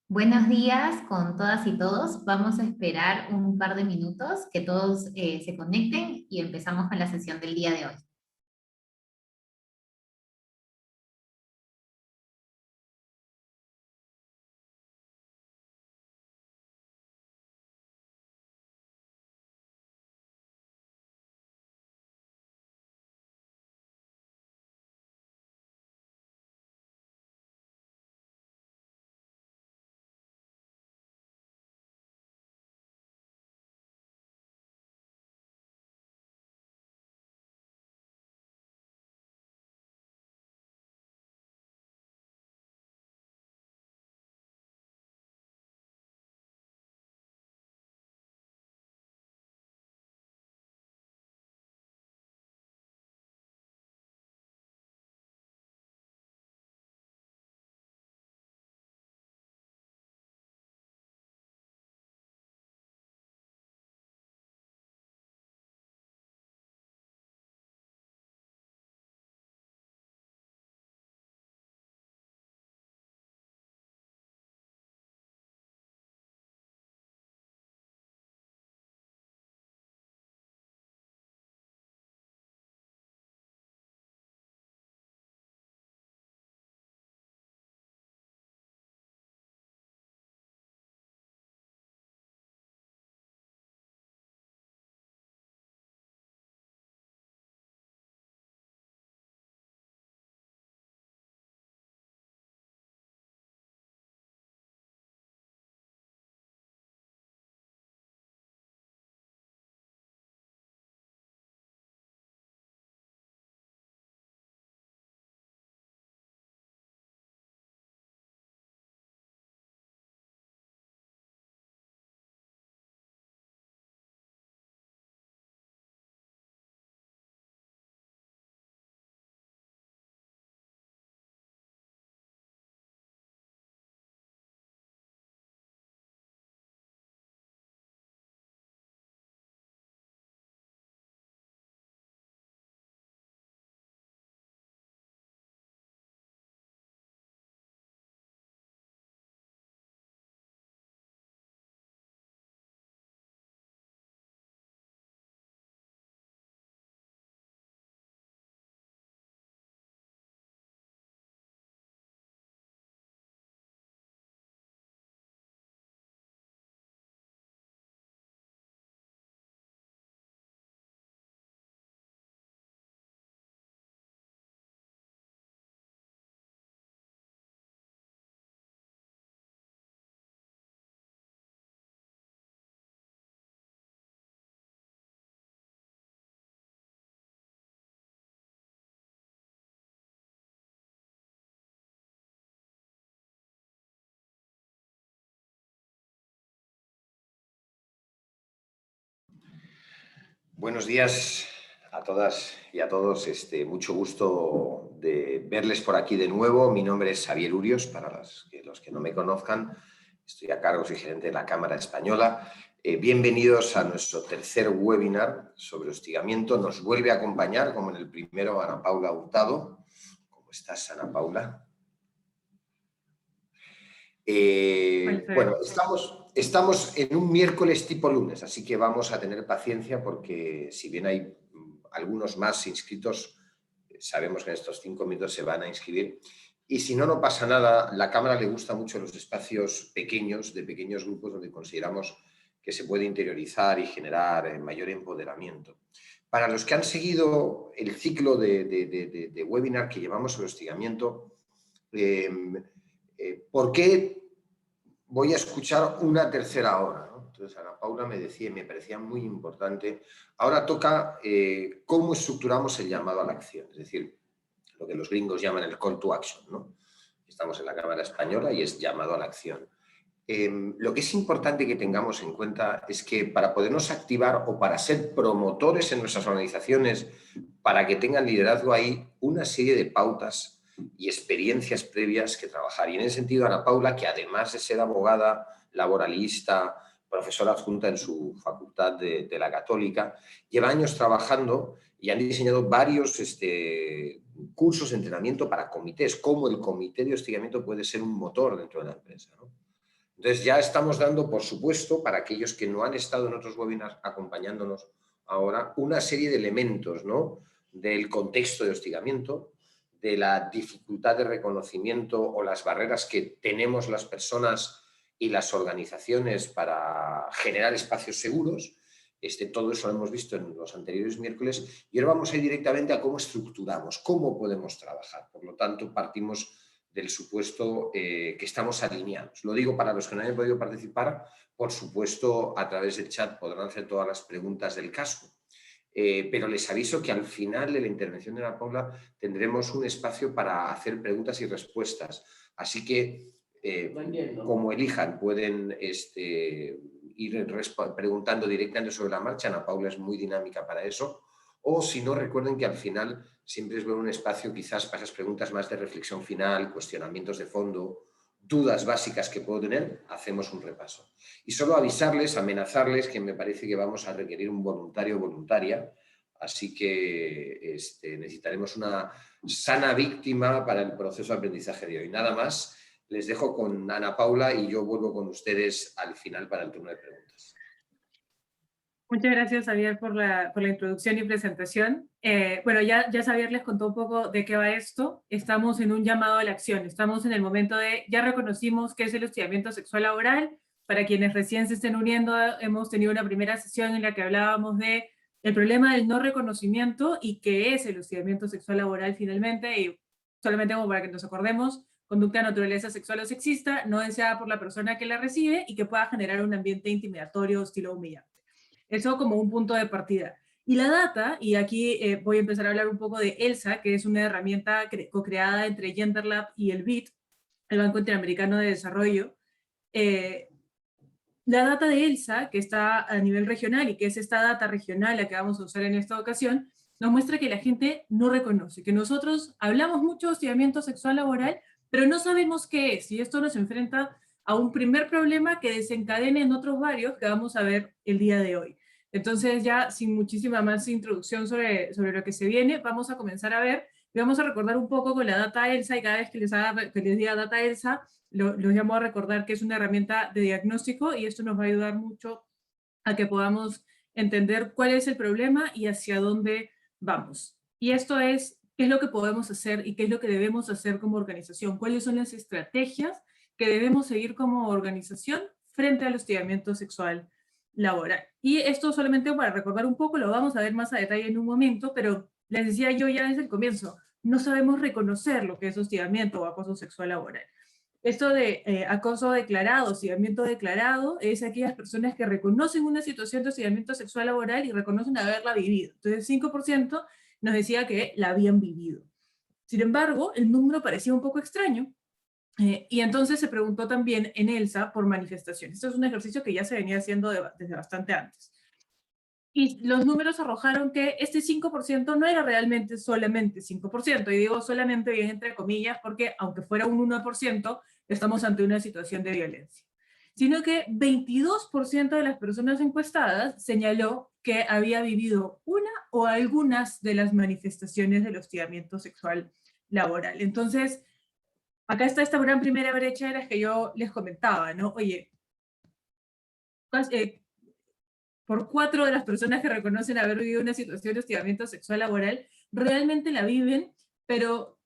Buenos días con todas y todos. Vamos a esperar un par de minutos que todos se conecten y empezamos con la sesión del día de hoy. Buenos días a todas y a todos. Mucho gusto de verles por aquí de nuevo. Mi nombre es Xavier Urios, para los que no me conozcan. Estoy a cargo, soy gerente de la Cámara Española. Bienvenidos a nuestro tercer webinar sobre hostigamiento. Nos vuelve a acompañar, como en el primero, Ana Paula Hurtado. ¿Cómo estás, Ana Paula? Bueno, estamos en un miércoles tipo lunes, así que vamos a tener paciencia porque si bien hay algunos más inscritos, sabemos que en estos 5 minutos se van a inscribir. Y si no, no pasa nada. La Cámara le gusta mucho los espacios pequeños, de pequeños grupos, donde consideramos que se puede interiorizar y generar mayor empoderamiento. Para los que han seguido el ciclo de webinar que llevamos sobre hostigamiento, ¿por qué voy a escuchar una tercera hora? ¿No? Entonces, Ana Paula me decía, y me parecía muy importante, ahora toca cómo estructuramos el llamado a la acción, es decir, lo que los gringos llaman el call to action, ¿no? Estamos en la Cámara Española y es llamado a la acción. Lo que es importante que tengamos en cuenta es que para podernos activar o para ser promotores en nuestras organizaciones, para que tengan liderazgo, hay una serie de pautas y experiencias previas que trabajar. Y en ese sentido, Ana Paula, que además de ser abogada, laboralista, profesora adjunta en su facultad de la Católica, lleva años trabajando y han diseñado varios cursos de entrenamiento para comités, cómo el comité de hostigamiento puede ser un motor dentro de la empresa, ¿no? Entonces ya estamos dando, por supuesto, para aquellos que no han estado en otros webinars acompañándonos ahora, una serie de elementos, ¿no? Del contexto de hostigamiento, de la dificultad de reconocimiento o las barreras que tenemos las personas y las organizaciones para generar espacios seguros. Todo eso lo hemos visto en los anteriores miércoles y ahora vamos a ir directamente a cómo estructuramos, cómo podemos trabajar. Por lo tanto, partimos del supuesto que estamos alineados. Lo digo para los que no hayan podido participar, por supuesto, a través del chat podrán hacer todas las preguntas del caso. Pero les aviso que al final de la intervención de Ana Paula tendremos un espacio para hacer preguntas y respuestas. Así que, como elijan, pueden ir preguntando directamente sobre la marcha. Ana Paula es muy dinámica para eso. O si no, recuerden que al final siempre es ver un espacio quizás para esas preguntas más de reflexión final, cuestionamientos de fondo, dudas básicas que puedo tener, hacemos un repaso. Y solo avisarles, amenazarles que me parece que vamos a requerir un voluntario o voluntaria, así que necesitaremos una sana víctima para el proceso de aprendizaje de hoy. Nada más, les dejo con Ana Paula y yo vuelvo con ustedes al final para el turno de preguntas. Muchas gracias, Xavier, por la introducción y presentación. Bueno, ya Xavier les contó un poco de qué va esto. Estamos en un llamado a la acción. Estamos en el momento de, ya reconocimos qué es el hostigamiento sexual laboral. Para quienes recién se estén uniendo, hemos tenido una primera sesión en la que hablábamos de el problema del no reconocimiento y qué es el hostigamiento sexual laboral finalmente. Y solamente como para que nos acordemos, conducta de naturaleza sexual o sexista, no deseada por la persona que la recibe y que pueda generar un ambiente intimidatorio, hostil o humillante. Eso como un punto de partida. Y la data, y aquí voy a empezar a hablar un poco de ELSA, que es una herramienta co-creada entre GenderLab y el BID, el Banco Interamericano de Desarrollo. La data de ELSA, que está a nivel regional y que es esta data regional la que vamos a usar en esta ocasión, nos muestra que la gente no reconoce, que nosotros hablamos mucho de hostigamiento sexual laboral, pero no sabemos qué es, y esto nos enfrenta a un primer problema que desencadena en otros varios que vamos a ver el día de hoy. Entonces ya sin muchísima más introducción sobre lo que se viene, vamos a comenzar a ver y vamos a recordar un poco con la data ELSA, y cada vez que les diga data ELSA, los llamo a recordar que es una herramienta de diagnóstico y esto nos va a ayudar mucho a que podamos entender cuál es el problema y hacia dónde vamos. Y esto es qué es lo que podemos hacer y qué es lo que debemos hacer como organización, cuáles son las estrategias que debemos seguir como organización frente al hostigamiento sexual laboral. Y esto solamente para recordar un poco, lo vamos a ver más a detalle en un momento, pero les decía yo ya desde el comienzo, no sabemos reconocer lo que es hostigamiento o acoso sexual laboral. Esto de acoso declarado, hostigamiento declarado, es aquellas personas que reconocen una situación de hostigamiento sexual laboral y reconocen haberla vivido. Entonces, 5% nos decía que la habían vivido. Sin embargo, el número parecía un poco extraño. Y entonces se preguntó también en ELSA por manifestaciones. Esto es un ejercicio que ya se venía haciendo desde bastante antes. Y los números arrojaron que este 5% no era realmente solamente 5%, y digo solamente bien entre comillas, porque aunque fuera un 1%, estamos ante una situación de violencia. Sino que 22% de las personas encuestadas señaló que había vivido una o algunas de las manifestaciones del hostigamiento sexual laboral. Entonces, acá está esta gran primera brecha de las que yo les comentaba, ¿no? Oye, por 4 de las personas que reconocen haber vivido una situación de hostigamiento sexual laboral, realmente la viven, pero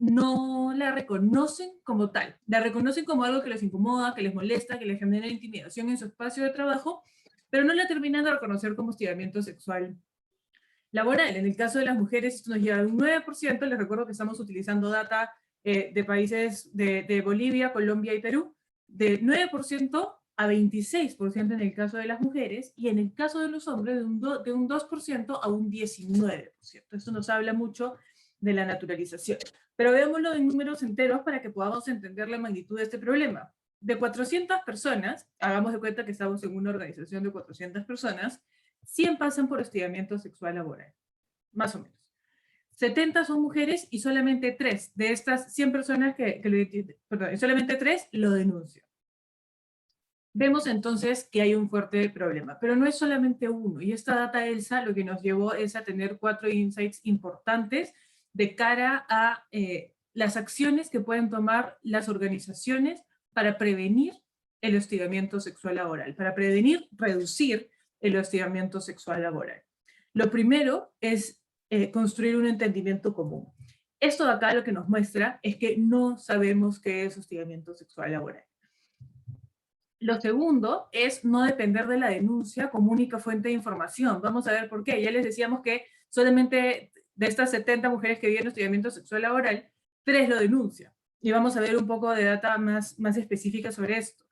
no la reconocen como tal. La reconocen como algo que les incomoda, que les molesta, que les genera intimidación en su espacio de trabajo, pero no la terminan de reconocer como hostigamiento sexual laboral. En el caso de las mujeres, esto nos lleva a un 9%. Les recuerdo que estamos utilizando data de países de Bolivia, Colombia y Perú, de 9% a 26% en el caso de las mujeres, y en el caso de los hombres de un 2% a un 19%. Esto nos habla mucho de la naturalización. Pero veámoslo en números enteros para que podamos entender la magnitud de este problema. De 400 personas, hagamos de cuenta que estamos en una organización de 400 personas, 100 pasan por hostigamiento sexual laboral, más o menos. 70 son mujeres y solamente 3 de estas 100 personas solamente 3 lo denuncian. Vemos entonces que hay un fuerte problema, pero no es solamente uno, y esta data ELSA lo que nos llevó es a tener 4 insights importantes de cara a las acciones que pueden tomar las organizaciones para prevenir el hostigamiento sexual laboral, para prevenir, reducir el hostigamiento sexual laboral. Lo primero es construir un entendimiento común. Esto de acá lo que nos muestra es que no sabemos qué es hostigamiento sexual laboral. Lo segundo es no depender de la denuncia como única fuente de información. Vamos a ver por qué. Ya les decíamos que solamente de estas 70 mujeres que viven hostigamiento sexual laboral, 3 lo denuncian. Y vamos a ver un poco de data más específica sobre esto.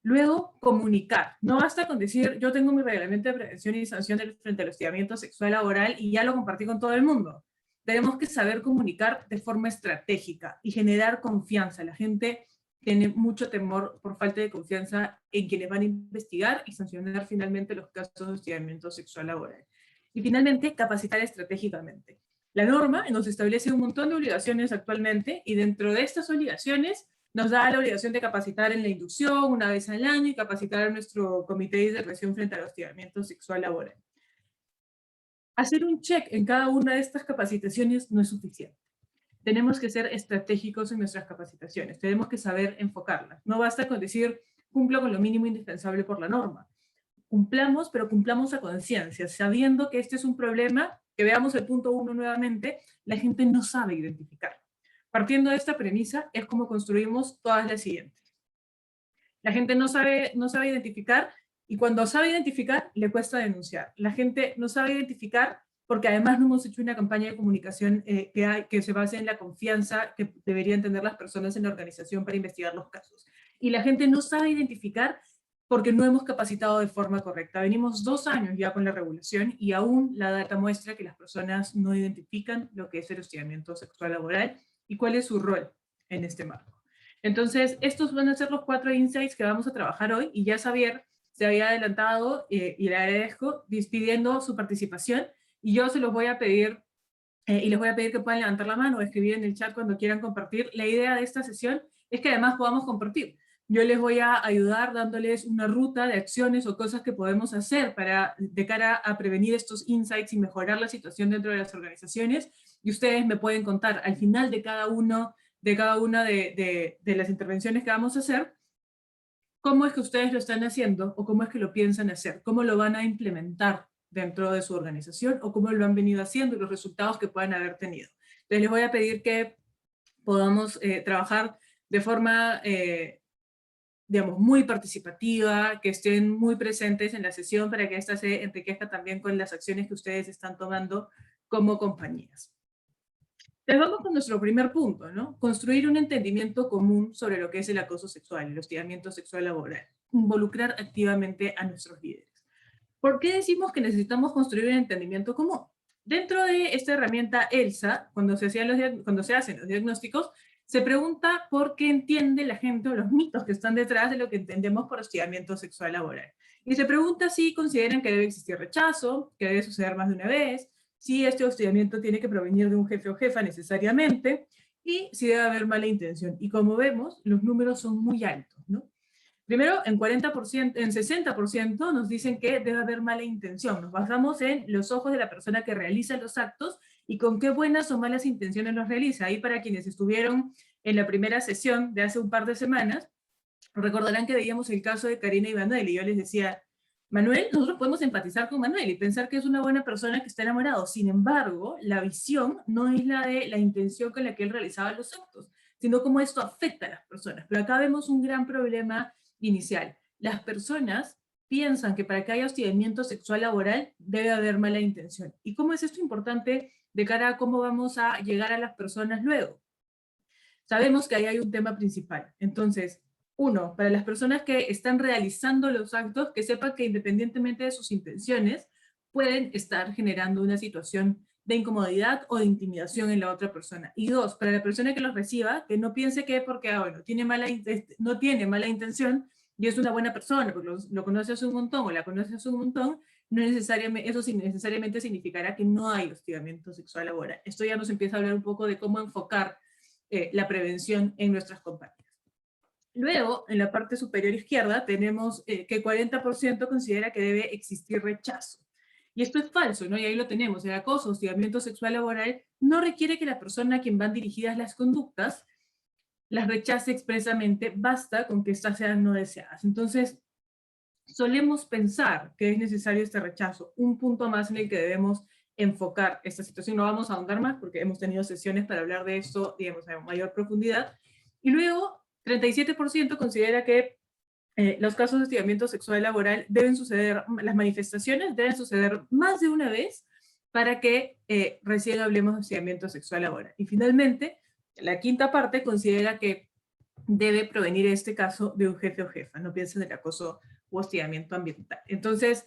Luego, comunicar. No basta con decir, yo tengo mi reglamento de prevención y sanción frente al hostigamiento sexual laboral y ya lo compartí con todo el mundo. Tenemos que saber comunicar de forma estratégica y generar confianza. La gente tiene mucho temor por falta de confianza en quienes van a investigar y sancionar finalmente los casos de hostigamiento sexual laboral. Y finalmente, capacitar estratégicamente. La norma nos establece un montón de obligaciones actualmente y dentro de estas obligaciones nos da la obligación de capacitar en la inducción una vez al año y capacitar a nuestro comité de intervención frente al hostigamiento sexual laboral. Hacer un check en cada una de estas capacitaciones no es suficiente. Tenemos que ser estratégicos en nuestras capacitaciones, tenemos que saber enfocarlas. No basta con decir, cumplo con lo mínimo indispensable por la norma. Cumplamos, pero cumplamos a conciencia, sabiendo que este es un problema, que veamos el punto 1 nuevamente, la gente no sabe identificarlo. Partiendo de esta premisa, es como construimos todas las siguientes. La gente no sabe identificar, y cuando sabe identificar, le cuesta denunciar. La gente no sabe identificar porque además no hemos hecho una campaña de comunicación que se base en la confianza que deberían tener las personas en la organización para investigar los casos. Y la gente no sabe identificar porque no hemos capacitado de forma correcta. Venimos 2 años ya con la regulación y aún la data muestra que las personas no identifican lo que es el hostigamiento sexual laboral y cuál es su rol en este marco. Entonces, estos van a ser los 4 insights que vamos a trabajar hoy, y ya Xavier se había adelantado y le agradezco pidiendo su participación, y yo se los voy a pedir, y les voy a pedir que puedan levantar la mano o escribir en el chat cuando quieran compartir. La idea de esta sesión es que además podamos compartir. Yo les voy a ayudar dándoles una ruta de acciones o cosas que podemos hacer de cara a prevenir estos insights y mejorar la situación dentro de las organizaciones, y ustedes me pueden contar al final de cada una de las intervenciones que vamos a hacer, cómo es que ustedes lo están haciendo o cómo es que lo piensan hacer, cómo lo van a implementar dentro de su organización o cómo lo han venido haciendo y los resultados que puedan haber tenido. Entonces les voy a pedir que podamos trabajar de forma, digamos, muy participativa, que estén muy presentes en la sesión para que esta se enriquezca también con las acciones que ustedes están tomando como compañías. Entonces vamos con nuestro primer punto, ¿no? Construir un entendimiento común sobre lo que es el acoso sexual, el hostigamiento sexual laboral. Involucrar activamente a nuestros líderes. ¿Por qué decimos que necesitamos construir un entendimiento común? Dentro de esta herramienta ELSA, cuando se hacen los diagnósticos, se pregunta por qué entiende la gente o los mitos que están detrás de lo que entendemos por hostigamiento sexual laboral. Y se pregunta si consideran que debe existir rechazo, que debe suceder más de una vez, si este hostigamiento tiene que provenir de un jefe o jefa necesariamente, y si debe haber mala intención. Y como vemos, los números son muy altos, ¿no? Primero, en 60% nos dicen que debe haber mala intención. Nos basamos en los ojos de la persona que realiza los actos y con qué buenas o malas intenciones los realiza. Ahí, para quienes estuvieron en la primera sesión de hace un par de semanas, recordarán que veíamos el caso de Karina y Manuel, y yo les decía, Manuel, nosotros podemos empatizar con Manuel y pensar que es una buena persona que está enamorado. Sin embargo, la visión no es la de la intención con la que él realizaba los actos, sino cómo esto afecta a las personas. Pero acá vemos un gran problema inicial. Las personas piensan que para que haya hostigamiento sexual laboral debe haber mala intención. ¿Y cómo es esto importante de cara a cómo vamos a llegar a las personas luego? Sabemos que ahí hay un tema principal. Entonces, uno, para las personas que están realizando los actos, que sepan que independientemente de sus intenciones, pueden estar generando una situación de incomodidad o de intimidación en la otra persona. Y dos, para la persona que los reciba, que no piense que porque no tiene mala intención y es una buena persona, porque lo conoce hace un montón o la conoce hace un montón, no necesariamente, eso necesariamente significará que no hay hostigamiento sexual laboral. Esto ya nos empieza a hablar un poco de cómo enfocar la prevención en nuestras compañías. Luego, en la parte superior izquierda, tenemos que 40% considera que debe existir rechazo. Y esto es falso, ¿no? Y ahí lo tenemos. El acoso, hostigamiento sexual laboral, no requiere que la persona a quien van dirigidas las conductas las rechace expresamente, basta con que éstas sean no deseadas. Entonces, solemos pensar que es necesario este rechazo, un punto más en el que debemos enfocar esta situación. No vamos a ahondar más porque hemos tenido sesiones para hablar de esto, digamos, a mayor profundidad. Y luego, 37% considera que los casos de hostigamiento sexual laboral deben suceder, las manifestaciones deben suceder más de una vez para que recién hablemos de hostigamiento sexual laboral. Y finalmente, la quinta parte considera que debe provenir este caso de un jefe o jefa, no piensen en el acoso u hostigamiento ambiental. Entonces,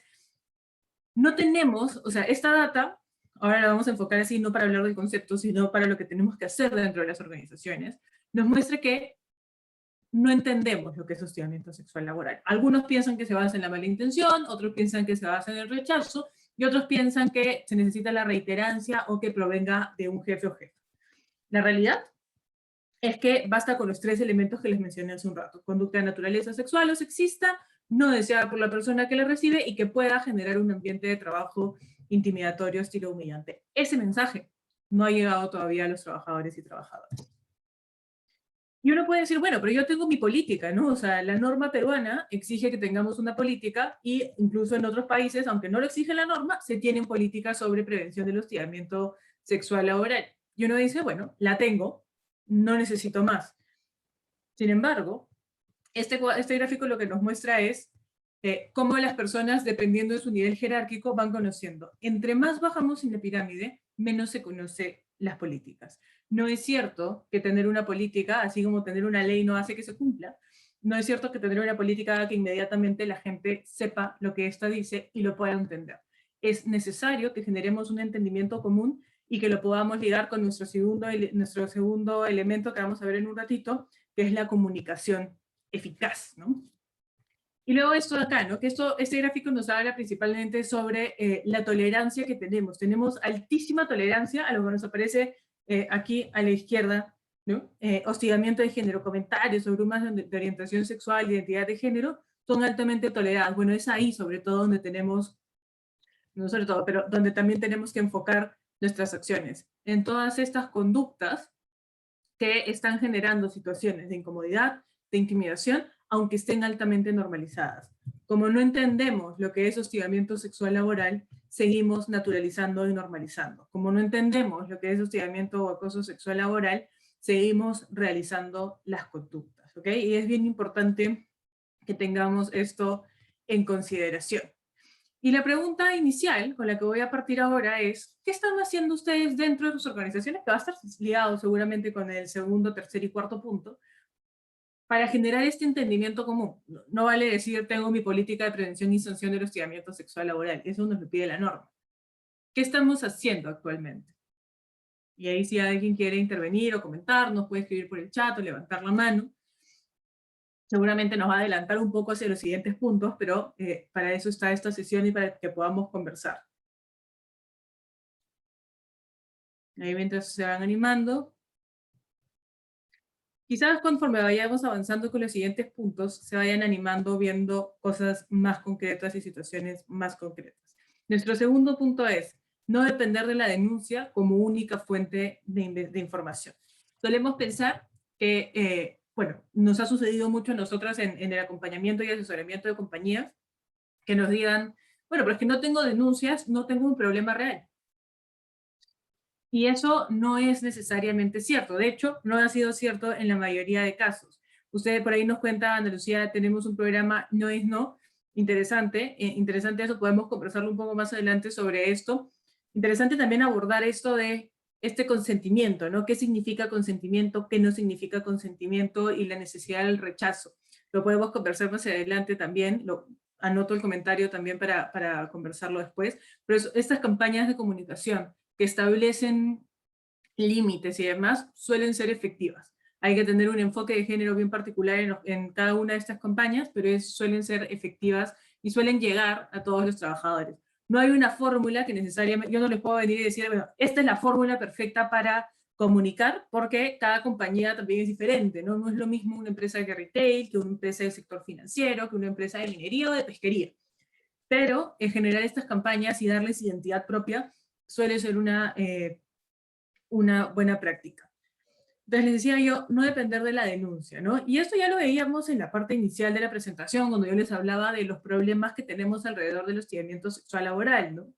no tenemos, o sea, esta data, ahora la vamos a enfocar así, no para hablar del concepto, sino para lo que tenemos que hacer dentro de las organizaciones, nos muestra que no entendemos lo que es hostigamiento sexual laboral. Algunos piensan que se basa en la mala intención, otros piensan que se basa en el rechazo, y otros piensan que se necesita la reiterancia o que provenga de un jefe o jefa. La realidad es que basta con los 3 elementos que les mencioné hace un rato: conducta de naturaleza sexual o sexista, no deseada por la persona que la recibe y que pueda generar un ambiente de trabajo intimidatorio, estilo humillante. Ese mensaje no ha llegado todavía a los trabajadores y trabajadoras. Y uno puede decir, bueno, pero yo tengo mi política, ¿no? O sea, la norma peruana exige que tengamos una política, y incluso en otros países, aunque no lo exige la norma, se tienen políticas sobre prevención del hostigamiento sexual laboral. Y uno dice, bueno, la tengo, no necesito más. Sin embargo, este gráfico lo que nos muestra es cómo las personas, dependiendo de su nivel jerárquico, van conociendo. Entre más bajamos en la pirámide, menos se conoce las políticas. No es cierto que tener una política, así como tener una ley, no hace que se cumpla. No es cierto que tener una política haga que inmediatamente la gente sepa lo que ésta dice y lo pueda entender. Es necesario que generemos un entendimiento común y que lo podamos ligar con nuestro segundo elemento que vamos a ver en un ratito, que es la comunicación eficaz, ¿no? Y luego esto de acá, ¿no? Que este gráfico nos habla principalmente sobre la tolerancia que tenemos. Tenemos altísima tolerancia a lo que nos aparece aquí a la izquierda, ¿no? Hostigamiento de género, comentarios o bromas de orientación sexual, identidad de género, son altamente tolerados. Bueno, es ahí sobre todo donde tenemos, no sobre todo, pero donde también tenemos que enfocar nuestras acciones. En todas estas conductas que están generando situaciones de incomodidad, de intimidación, aunque estén altamente normalizadas. Como no entendemos lo que es hostigamiento sexual laboral, seguimos naturalizando y normalizando. Como no entendemos lo que es hostigamiento o acoso sexual laboral, seguimos realizando las conductas, ¿ok? Y es bien importante que tengamos esto en consideración. Y la pregunta inicial con la que voy a partir ahora es, ¿qué están haciendo ustedes dentro de sus organizaciones? Que va a estar ligado seguramente con el segundo, tercer y cuarto punto, para generar este entendimiento común. No vale decir, tengo mi política de prevención y sanción del hostigamiento sexual laboral. Eso nos lo pide la norma. ¿Qué estamos haciendo actualmente? Y ahí si alguien quiere intervenir o comentar, nos puede escribir por el chat o levantar la mano. Seguramente nos va a adelantar un poco hacia los siguientes puntos, pero para eso está esta sesión y para que podamos conversar. Ahí mientras se van animando. Quizás conforme vayamos avanzando con los siguientes puntos, se vayan animando viendo cosas más concretas y situaciones más concretas. Nuestro segundo punto es no depender de la denuncia como única fuente de información. Solemos pensar que, bueno, nos ha sucedido mucho a nosotras en el acompañamiento y asesoramiento de compañías, que nos digan, bueno, pero es que no tengo denuncias, no tengo un problema real. Y eso no es necesariamente cierto. De hecho, no ha sido cierto en la mayoría de casos. Usted por ahí nos cuenta, Ana Lucía, tenemos un programa No es No, interesante, interesante eso, podemos conversarlo un poco más adelante sobre esto. Interesante también abordar esto de este consentimiento, ¿no? ¿Qué significa consentimiento? ¿Qué no significa consentimiento? Y la necesidad del rechazo. Lo podemos conversar más adelante también, anoto el comentario también para conversarlo después, pero estas campañas de comunicación que establecen límites y demás, suelen ser efectivas. Hay que tener un enfoque de género bien particular en cada una de estas campañas, pero suelen ser efectivas y suelen llegar a todos los trabajadores. No hay una fórmula que necesariamente, yo no les puedo venir y decir, bueno, esta es la fórmula perfecta para comunicar, porque cada compañía también es diferente, ¿no? No es lo mismo una empresa de retail que una empresa del sector financiero, que una empresa de minería o de pesquería. Pero en general estas campañas y darles identidad propia suele ser una buena práctica. Entonces les decía yo, no depender de la denuncia, ¿no? Y esto ya lo veíamos en la parte inicial de la presentación, cuando yo les hablaba de los problemas que tenemos alrededor del hostigamiento sexual laboral, ¿no?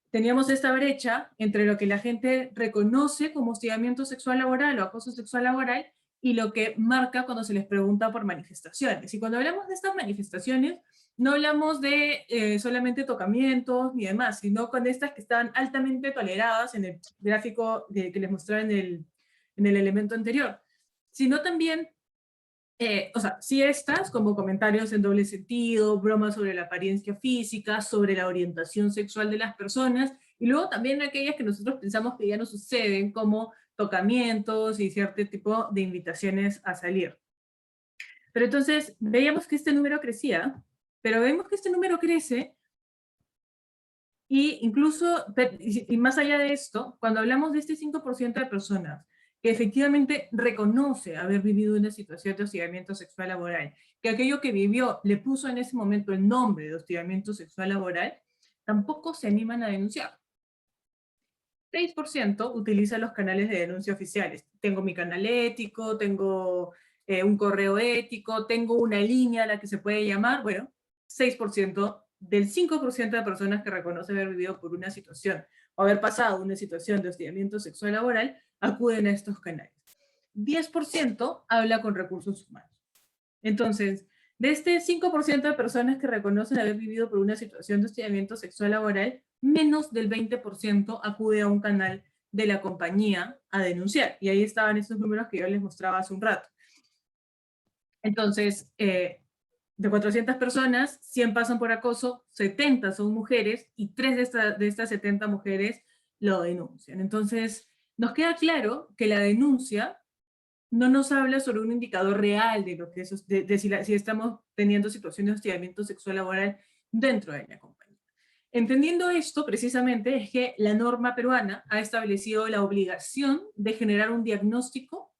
Teníamos esta brecha entre lo que la gente reconoce como hostigamiento sexual laboral o acoso sexual laboral y lo que marca cuando se les pregunta por manifestaciones. Y cuando hablamos de estas manifestaciones, no hablamos de solamente tocamientos ni demás, sino con estas que están altamente toleradas en el gráfico que les mostraba en el elemento anterior, sino también o sea, sí estas, como comentarios en doble sentido, bromas sobre la apariencia física, sobre la orientación sexual de las personas, y luego también aquellas que nosotros pensamos que ya no suceden, como tocamientos y cierto tipo de invitaciones a salir. Pero entonces, veíamos que este número crecía, pero vemos que este número crece, y incluso, y más allá de esto, cuando hablamos de este 5% de personas que efectivamente reconoce haber vivido una situación de hostigamiento sexual laboral, que aquello que vivió le puso en ese momento el nombre de hostigamiento sexual laboral, tampoco se animan a denunciar. 6% utiliza los canales de denuncia oficiales. Tengo mi canal ético, tengo un correo ético, tengo una línea a la que se puede llamar. Bueno, 6% del 5% de personas que reconoce haber vivido por una situación o haber pasado una situación de hostigamiento sexual laboral acuden a estos canales. 10% habla con recursos humanos. Entonces, de este 5% de personas que reconocen haber vivido por una situación de hostigamiento sexual laboral, menos del 20% acude a un canal de la compañía a denunciar. Y ahí estaban esos números que yo les mostraba hace un rato. Entonces, de 400 personas, 100 pasan por acoso, 70 son mujeres, y 3 de estas 70 mujeres lo denuncian. Entonces, nos queda claro que la denuncia no nos habla sobre un indicador real de lo que es, si estamos teniendo situaciones de hostigamiento sexual laboral dentro de la compañía. Entendiendo esto, precisamente, es que la norma peruana ha establecido la obligación de generar un diagnóstico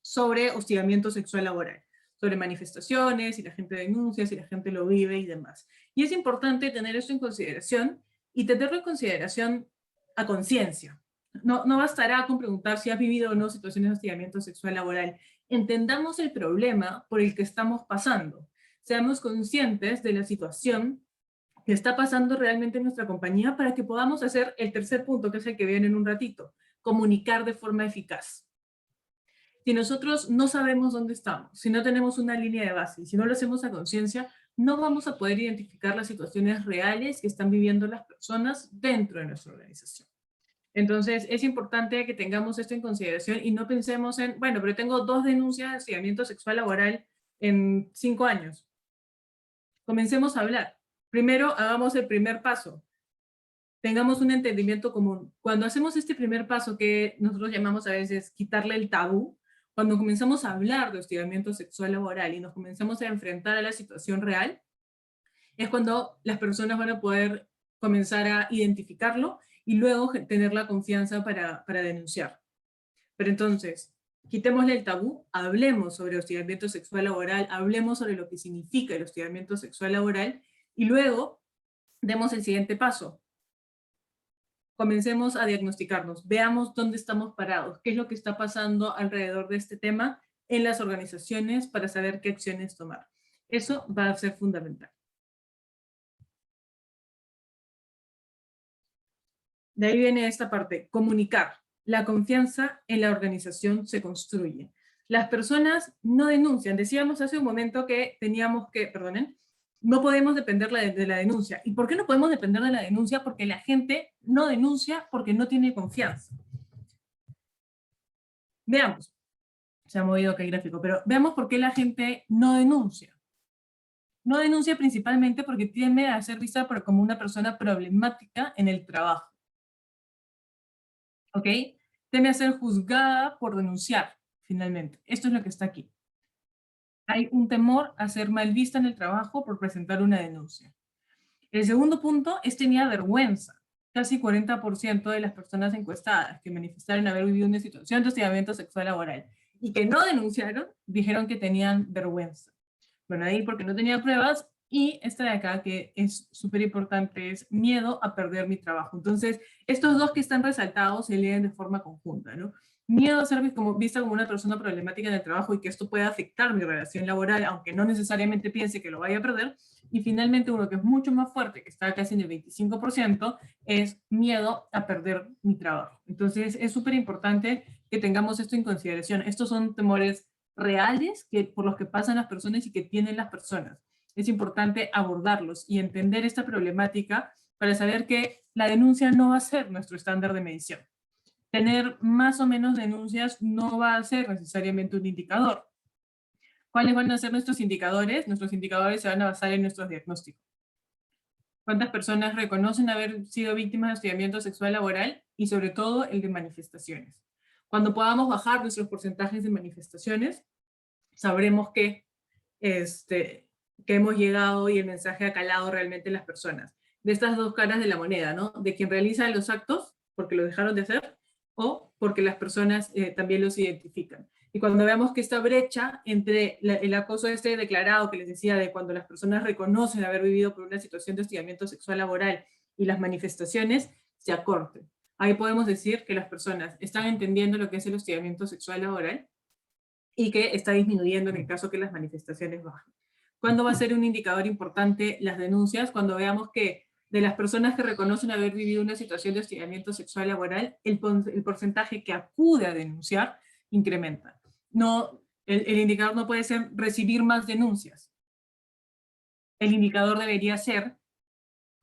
sobre hostigamiento sexual laboral, sobre manifestaciones, si la gente denuncia, si la gente lo vive y demás. Y es importante tener esto en consideración, y tenerlo en consideración a conciencia. No bastará con preguntar si has vivido o no situaciones de hostigamiento sexual laboral. Entendamos el problema por el que estamos pasando. Seamos conscientes de la situación que está pasando realmente en nuestra compañía para que podamos hacer el tercer punto, que es el que viene en un ratito: comunicar de forma eficaz. Si nosotros no sabemos dónde estamos, si no tenemos una línea de base, si no lo hacemos a conciencia, no vamos a poder identificar las situaciones reales que están viviendo las personas dentro de nuestra organización. Entonces, es importante que tengamos esto en consideración y no pensemos en, bueno, pero tengo 2 denuncias de hostigamiento sexual laboral en 5 años. Comencemos a hablar. Primero, hagamos el primer paso. Tengamos un entendimiento común. Cuando hacemos este primer paso, que nosotros llamamos a veces quitarle el tabú, cuando comenzamos a hablar de hostigamiento sexual laboral y nos comenzamos a enfrentar a la situación real, es cuando las personas van a poder comenzar a identificarlo y luego tener la confianza para denunciar. Pero entonces, quitémosle el tabú, hablemos sobre hostigamiento sexual laboral, hablemos sobre lo que significa el hostigamiento sexual laboral, y luego demos el siguiente paso. Comencemos a diagnosticarnos, veamos dónde estamos parados, qué es lo que está pasando alrededor de este tema en las organizaciones para saber qué acciones tomar. Eso va a ser fundamental. De ahí viene esta parte: comunicar. La confianza en la organización se construye. Las personas no denuncian. Decíamos hace un momento que no podemos depender de la denuncia. ¿Y por qué no podemos depender de la denuncia? Porque la gente no denuncia porque no tiene confianza. Veamos. Se ha movido acá el gráfico, pero veamos por qué la gente no denuncia. No denuncia principalmente porque tiende a ser vista como una persona problemática en el trabajo. ¿Ok? Teme a ser juzgada por denunciar, finalmente. Esto es lo que está aquí. Hay un temor a ser mal vista en el trabajo por presentar una denuncia. El segundo punto es tenía vergüenza. Casi 40% de las personas encuestadas que manifestaron haber vivido una situación de hostigamiento sexual laboral y que no denunciaron, dijeron que tenían vergüenza. Bueno, ahí porque no tenía pruebas. Y esta de acá, que es súper importante, es miedo a perder mi trabajo. Entonces, estos dos que están resaltados se leen de forma conjunta, ¿no? miedo a ser vista como una persona problemática en el trabajo y que esto pueda afectar mi relación laboral, aunque no necesariamente piense que lo vaya a perder. Y finalmente uno que es mucho más fuerte, que está casi en el 25%, es miedo a perder mi trabajo. Entonces es súper importante que tengamos esto en consideración. Estos son temores reales por los que pasan las personas y que tienen las personas. Es importante abordarlos y entender esta problemática para saber que la denuncia no va a ser nuestro estándar de medición. Tener más o menos denuncias no va a ser necesariamente un indicador. ¿Cuáles van a ser nuestros indicadores? Nuestros indicadores se van a basar en nuestros diagnósticos. ¿Cuántas personas reconocen haber sido víctimas de hostigamiento sexual laboral? Y sobre todo el de manifestaciones. Cuando podamos bajar nuestros porcentajes de manifestaciones, sabremos que hemos llegado y el mensaje ha calado realmente en las personas. De estas dos caras de la moneda, ¿no? De quien realiza los actos, porque lo dejaron de hacer, o porque las personas también los identifican. Y cuando veamos que esta brecha entre el acoso declarado que les decía de cuando las personas reconocen haber vivido por una situación de hostigamiento sexual laboral y las manifestaciones se acorten. Ahí podemos decir que las personas están entendiendo lo que es el hostigamiento sexual laboral y que está disminuyendo en el caso que las manifestaciones bajen. ¿Cuándo va a ser un indicador importante las denuncias? Cuando veamos que de las personas que reconocen haber vivido una situación de hostigamiento sexual laboral, el porcentaje que acude a denunciar incrementa. No, el indicador no puede ser recibir más denuncias. El indicador debería ser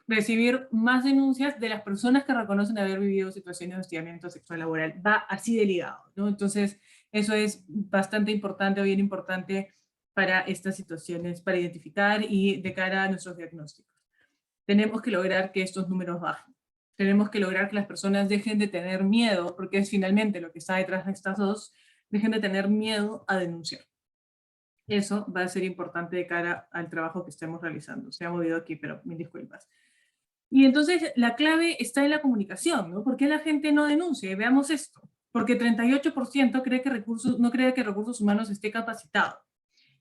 recibir más denuncias de las personas que reconocen haber vivido situaciones de hostigamiento sexual laboral. Va así de ligado, ¿no? Entonces, eso es bastante importante o bien importante para estas situaciones, para identificar y de cara a nuestros diagnósticos. Tenemos que lograr que estos números bajen. Tenemos que lograr que las personas dejen de tener miedo, porque es finalmente lo que está detrás de estas dos, dejen de tener miedo a denunciar. Eso va a ser importante de cara al trabajo que estemos realizando. Se ha movido aquí, pero mil disculpas. Y entonces la clave está en la comunicación, ¿no? ¿Por qué la gente no denuncia? Y veamos esto. Porque 38% no cree que recursos humanos esté capacitado.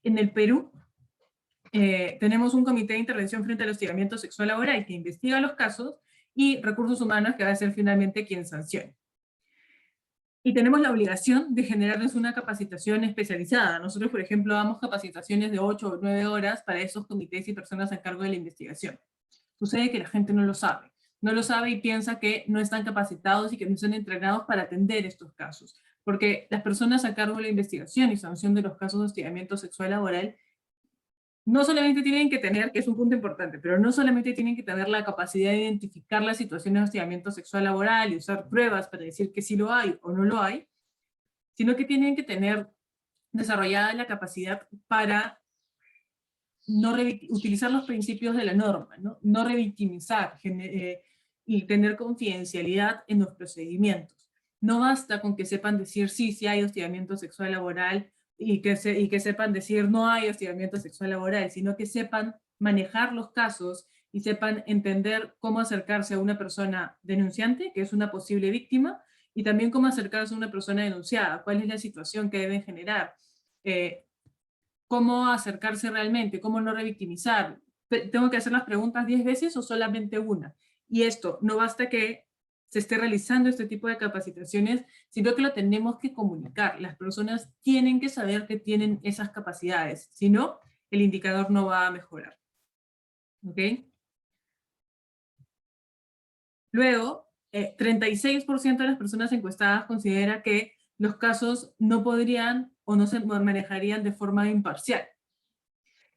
En el Perú tenemos un comité de intervención frente al hostigamiento sexual laboral que investiga los casos y recursos humanos que va a ser finalmente quien sancione. Y tenemos la obligación de generarles una capacitación especializada. Nosotros, por ejemplo, damos capacitaciones de 8 o 9 horas para esos comités y personas a cargo de la investigación. Sucede que la gente no lo sabe. No lo sabe y piensa que no están capacitados y que no están entrenados para atender estos casos. Porque las personas a cargo de la investigación y sanción de los casos de hostigamiento sexual laboral no solamente tienen que tener, que es un punto importante, pero no solamente tienen que tener la capacidad de identificar las situaciones de hostigamiento sexual laboral y usar pruebas para decir que sí lo hay o no lo hay, sino que tienen que tener desarrollada la capacidad para utilizar los principios de la norma, no revictimizar y tener confidencialidad en los procedimientos. No basta con que sepan decir sí hay hostigamiento sexual laboral y que sepan decir no hay hostigamiento sexual laboral, sino que sepan manejar los casos y sepan entender cómo acercarse a una persona denunciante, que es una posible víctima, y también cómo acercarse a una persona denunciada, cuál es la situación que deben generar, cómo acercarse realmente, cómo no revictimizar. ¿Tengo que hacer las preguntas 10 veces o solamente una? Y esto, no basta que se esté realizando este tipo de capacitaciones, sino que lo tenemos que comunicar. Las personas tienen que saber que tienen esas capacidades, si no, el indicador no va a mejorar. ¿Ok? Luego, 36% de las personas encuestadas considera que los casos no podrían o no se manejarían de forma imparcial.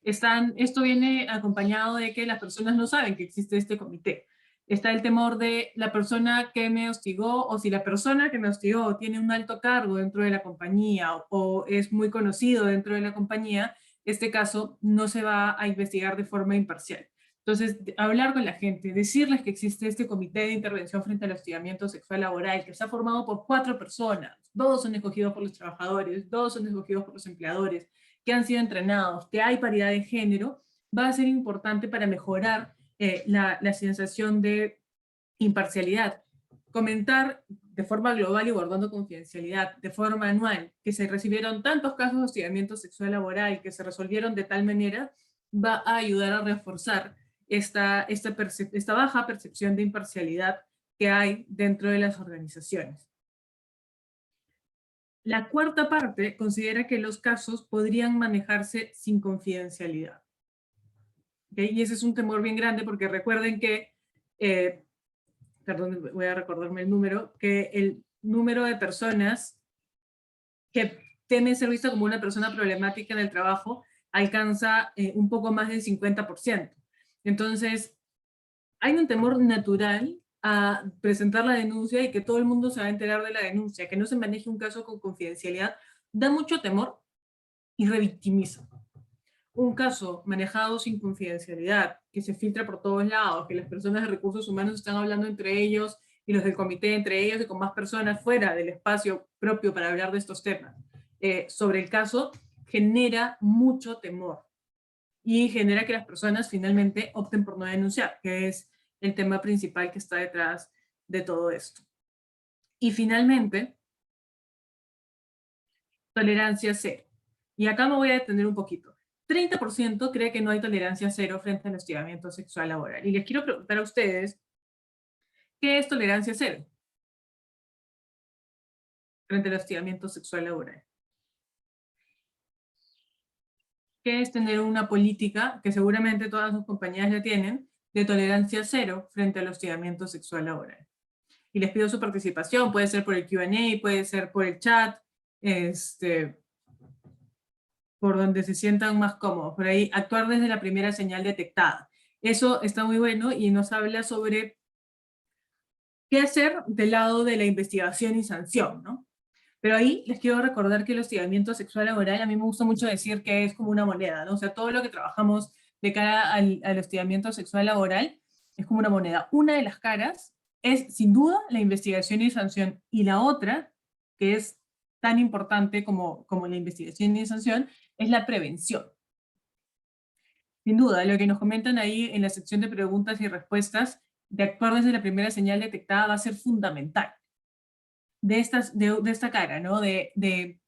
Esto viene acompañado de que las personas no saben que existe este comité. Está el temor de la persona que me hostigó, o si la persona que me hostigó tiene un alto cargo dentro de la compañía o es muy conocido dentro de la compañía, este caso no se va a investigar de forma imparcial. Entonces, hablar con la gente, decirles que existe este comité de intervención frente al hostigamiento sexual laboral, que está formado por 4 personas, 2 son escogidos por los trabajadores, 2 son escogidos por los empleadores, que han sido entrenados, que hay paridad de género, va a ser importante para mejorar la sensación de imparcialidad. Comentar de forma global y guardando confidencialidad, de forma anual, que se recibieron tantos casos de hostigamiento sexual laboral que se resolvieron de tal manera, va a ayudar a reforzar esta baja percepción de imparcialidad que hay dentro de las organizaciones. La cuarta parte considera que los casos podrían manejarse sin confidencialidad. ¿Okay? Y ese es un temor bien grande porque recuerden que, perdón, voy a recordarme el número, que el número de personas que teme ser vista como una persona problemática en el trabajo alcanza un poco más del 50%. Entonces, hay un temor natural a presentar la denuncia y que todo el mundo se va a enterar de la denuncia, que no se maneje un caso con confidencialidad, da mucho temor y revictimiza. Un caso manejado sin confidencialidad, que se filtra por todos lados, que las personas de recursos humanos están hablando entre ellos y los del comité entre ellos y con más personas fuera del espacio propio para hablar de estos temas, sobre el caso, genera mucho temor y genera que las personas finalmente opten por no denunciar, que es el tema principal que está detrás de todo esto. Y finalmente, tolerancia cero. Y acá me voy a detener un poquito. 30% cree que no hay tolerancia cero frente al hostigamiento sexual laboral. Y les quiero preguntar a ustedes, ¿qué es tolerancia cero frente al hostigamiento sexual laboral? ¿Qué es tener una política, que seguramente todas sus compañías la tienen, de tolerancia cero frente al hostigamiento sexual laboral? Y les pido su participación, puede ser por el Q&A, puede ser por el chat, por donde se sientan más cómodos. Por ahí, actuar desde la primera señal detectada. Eso está muy bueno y nos habla sobre qué hacer del lado de la investigación y sanción, ¿no? Pero ahí les quiero recordar que el hostigamiento sexual laboral, a mí me gusta mucho decir que es como una moneda, ¿no? O sea, todo lo que trabajamos de cara al hostigamiento sexual laboral es como una moneda. Una de las caras es, sin duda, la investigación y sanción. Y la otra, que es tan importante como la investigación y sanción, es la prevención. Sin duda, lo que nos comentan ahí en la sección de preguntas y respuestas, de actuar desde la primera señal detectada va a ser fundamental. De esta cara, ¿no? De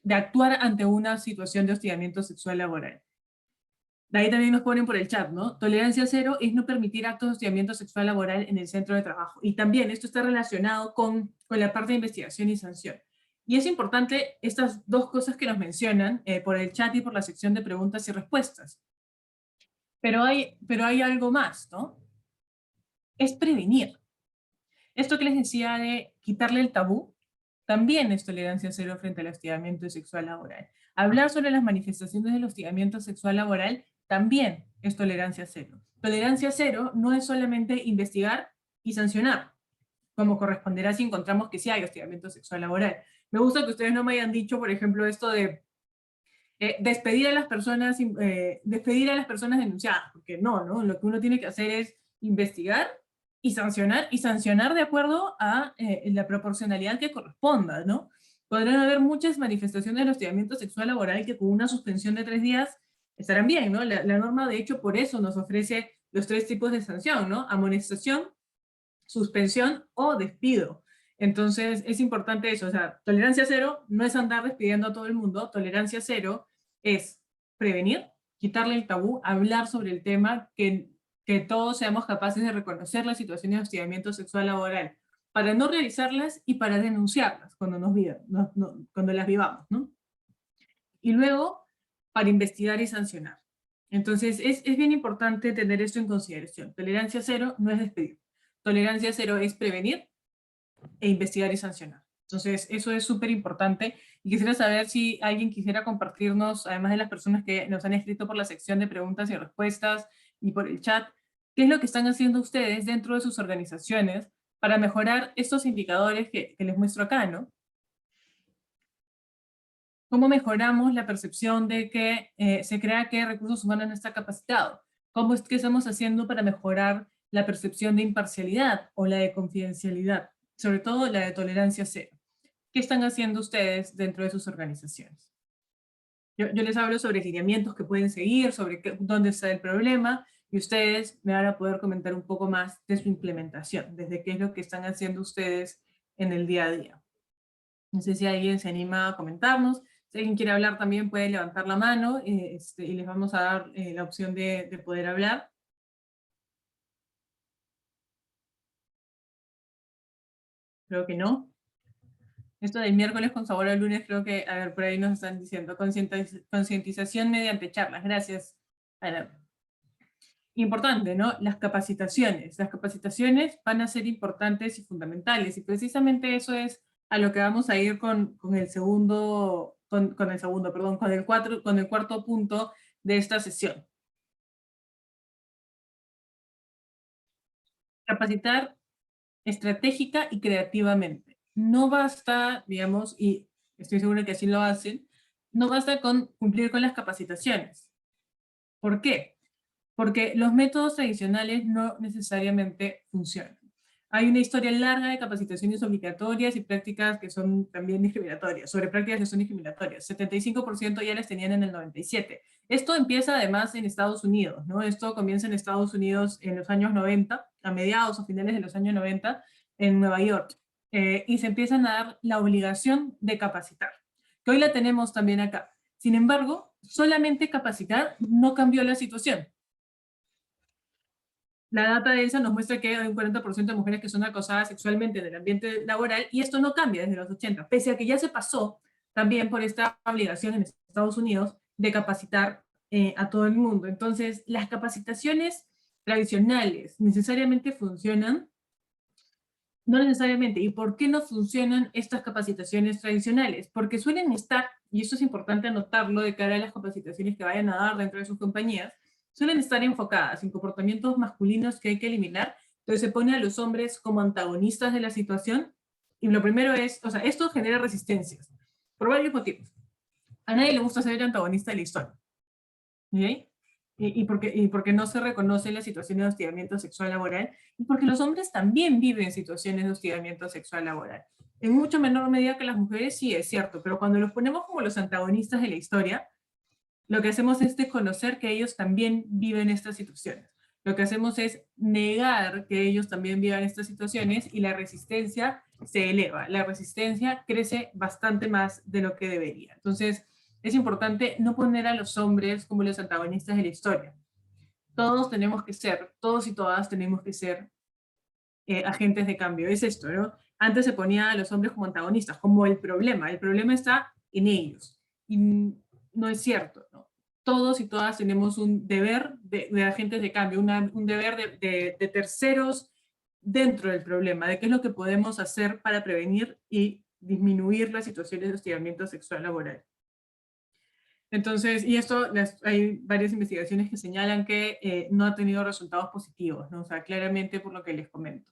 actuar ante una situación de hostigamiento sexual laboral. De ahí también nos ponen por el chat, ¿no? Tolerancia cero es no permitir actos de hostigamiento sexual laboral en el centro de trabajo. Y también esto está relacionado con la parte de investigación y sanción. Y es importante estas dos cosas que nos mencionan por el chat y por la sección de preguntas y respuestas. Pero hay algo más, ¿no? Es prevenir. Esto que les decía de quitarle el tabú, también es tolerancia cero frente al hostigamiento sexual laboral. Hablar sobre las manifestaciones del hostigamiento sexual laboral también es tolerancia cero. Tolerancia cero no es solamente investigar y sancionar, como corresponderá si encontramos que sí hay hostigamiento sexual laboral. Me gusta que ustedes no me hayan dicho, por ejemplo, esto de despedir a las personas denunciadas, porque no, lo que uno tiene que hacer es investigar y sancionar de acuerdo a la proporcionalidad que corresponda, ¿no? Podrán haber muchas manifestaciones de hostigamiento sexual laboral que con una suspensión de 3 días estarán bien, ¿no? La norma, de hecho, por eso nos ofrece los 3 tipos de sanción, ¿no? Amonestación, suspensión o despido. Entonces, es importante eso, o sea, tolerancia cero no es andar despidiendo a todo el mundo, tolerancia cero es prevenir, quitarle el tabú, hablar sobre el tema, que todos seamos capaces de reconocer las situaciones de hostigamiento sexual laboral, para no realizarlas y para denunciarlas cuando cuando las vivamos, ¿no? Y luego, para investigar y sancionar. Entonces, es bien importante tener esto en consideración. Tolerancia cero no es despedir. Tolerancia cero es prevenir e investigar y sancionar. Entonces, eso es súper importante. Y quisiera saber si alguien quisiera compartirnos, además de las personas que nos han escrito por la sección de preguntas y respuestas y por el chat, qué es lo que están haciendo ustedes dentro de sus organizaciones para mejorar estos indicadores que les muestro acá, ¿no? ¿Cómo mejoramos la percepción de que se crea que recursos humanos no está capacitado? ¿Cómo es que estamos haciendo para mejorar la percepción de imparcialidad o la de confidencialidad? Sobre todo la de tolerancia cero. ¿Qué están haciendo ustedes dentro de sus organizaciones? Yo les hablo sobre lineamientos que pueden seguir, sobre dónde está el problema, y ustedes me van a poder comentar un poco más de su implementación, desde qué es lo que están haciendo ustedes en el día a día. No sé si alguien se anima a comentarnos. Si alguien quiere hablar también puede levantar la mano y les vamos a dar la opción de poder hablar. Creo que no. Esto del miércoles con sabor al lunes, creo que, a ver, por ahí nos están diciendo, concientización mediante charlas. Gracias, Ana. Importante, ¿no? Las capacitaciones. Las capacitaciones van a ser importantes y fundamentales, y precisamente eso es a lo que vamos a ir con el segundo, perdón, con el cuarto punto de esta sesión. Capacitar estratégica y creativamente. No basta, digamos, y estoy segura que así lo hacen, no basta con cumplir con las capacitaciones. ¿Por qué? Porque los métodos tradicionales no necesariamente funcionan. Hay una historia larga de capacitaciones obligatorias y prácticas que son también discriminatorias, sobre prácticas que son discriminatorias. 75% ya las tenían en el 97. Esto empieza además en Estados Unidos, ¿no? Esto comienza en Estados Unidos en los años 90, a mediados o finales de los años 90, en Nueva York. Y se empiezan a dar la obligación de capacitar, que hoy la tenemos también acá. Sin embargo, solamente capacitar no cambió la situación. La data de esa nos muestra que hay un 40% de mujeres que son acosadas sexualmente en el ambiente laboral, y esto no cambia desde los 80, pese a que ya se pasó también por esta obligación en Estados Unidos de capacitar a todo el mundo. Entonces, las capacitaciones tradicionales necesariamente funcionan. No necesariamente. ¿Y por qué no funcionan estas capacitaciones tradicionales? Porque suelen estar, y esto es importante anotarlo de cara a las capacitaciones que vayan a dar dentro de sus compañías, suelen estar enfocadas en comportamientos masculinos que hay que eliminar. Entonces se pone a los hombres como antagonistas de la situación, y lo primero es, o sea, esto genera resistencias, por varios motivos. A nadie le gusta ser el antagonista de la historia. ¿Okay? Y porque no se reconoce la situación de hostigamiento sexual laboral, y porque los hombres también viven situaciones de hostigamiento sexual laboral. En mucho menor medida que las mujeres, sí, es cierto, pero cuando los ponemos como los antagonistas de la historia, lo que hacemos es desconocer que ellos también viven estas situaciones. Lo que hacemos es negar que ellos también vivan estas situaciones, y la resistencia se eleva. La resistencia crece bastante más de lo que debería. Entonces, es importante no poner a los hombres como los antagonistas de la historia. Todos tenemos que ser, todos y todas tenemos que ser agentes de cambio. Es esto, ¿no? Antes se ponía a los hombres como antagonistas, como el problema. El problema está en ellos. Y no es cierto, ¿no? Todos y todas tenemos un deber de agentes de cambio, un deber de terceros dentro del problema, de qué es lo que podemos hacer para prevenir y disminuir las situaciones de hostigamiento sexual laboral. Entonces, y esto, hay varias investigaciones que señalan que no ha tenido resultados positivos, ¿no? O sea, claramente por lo que les comento.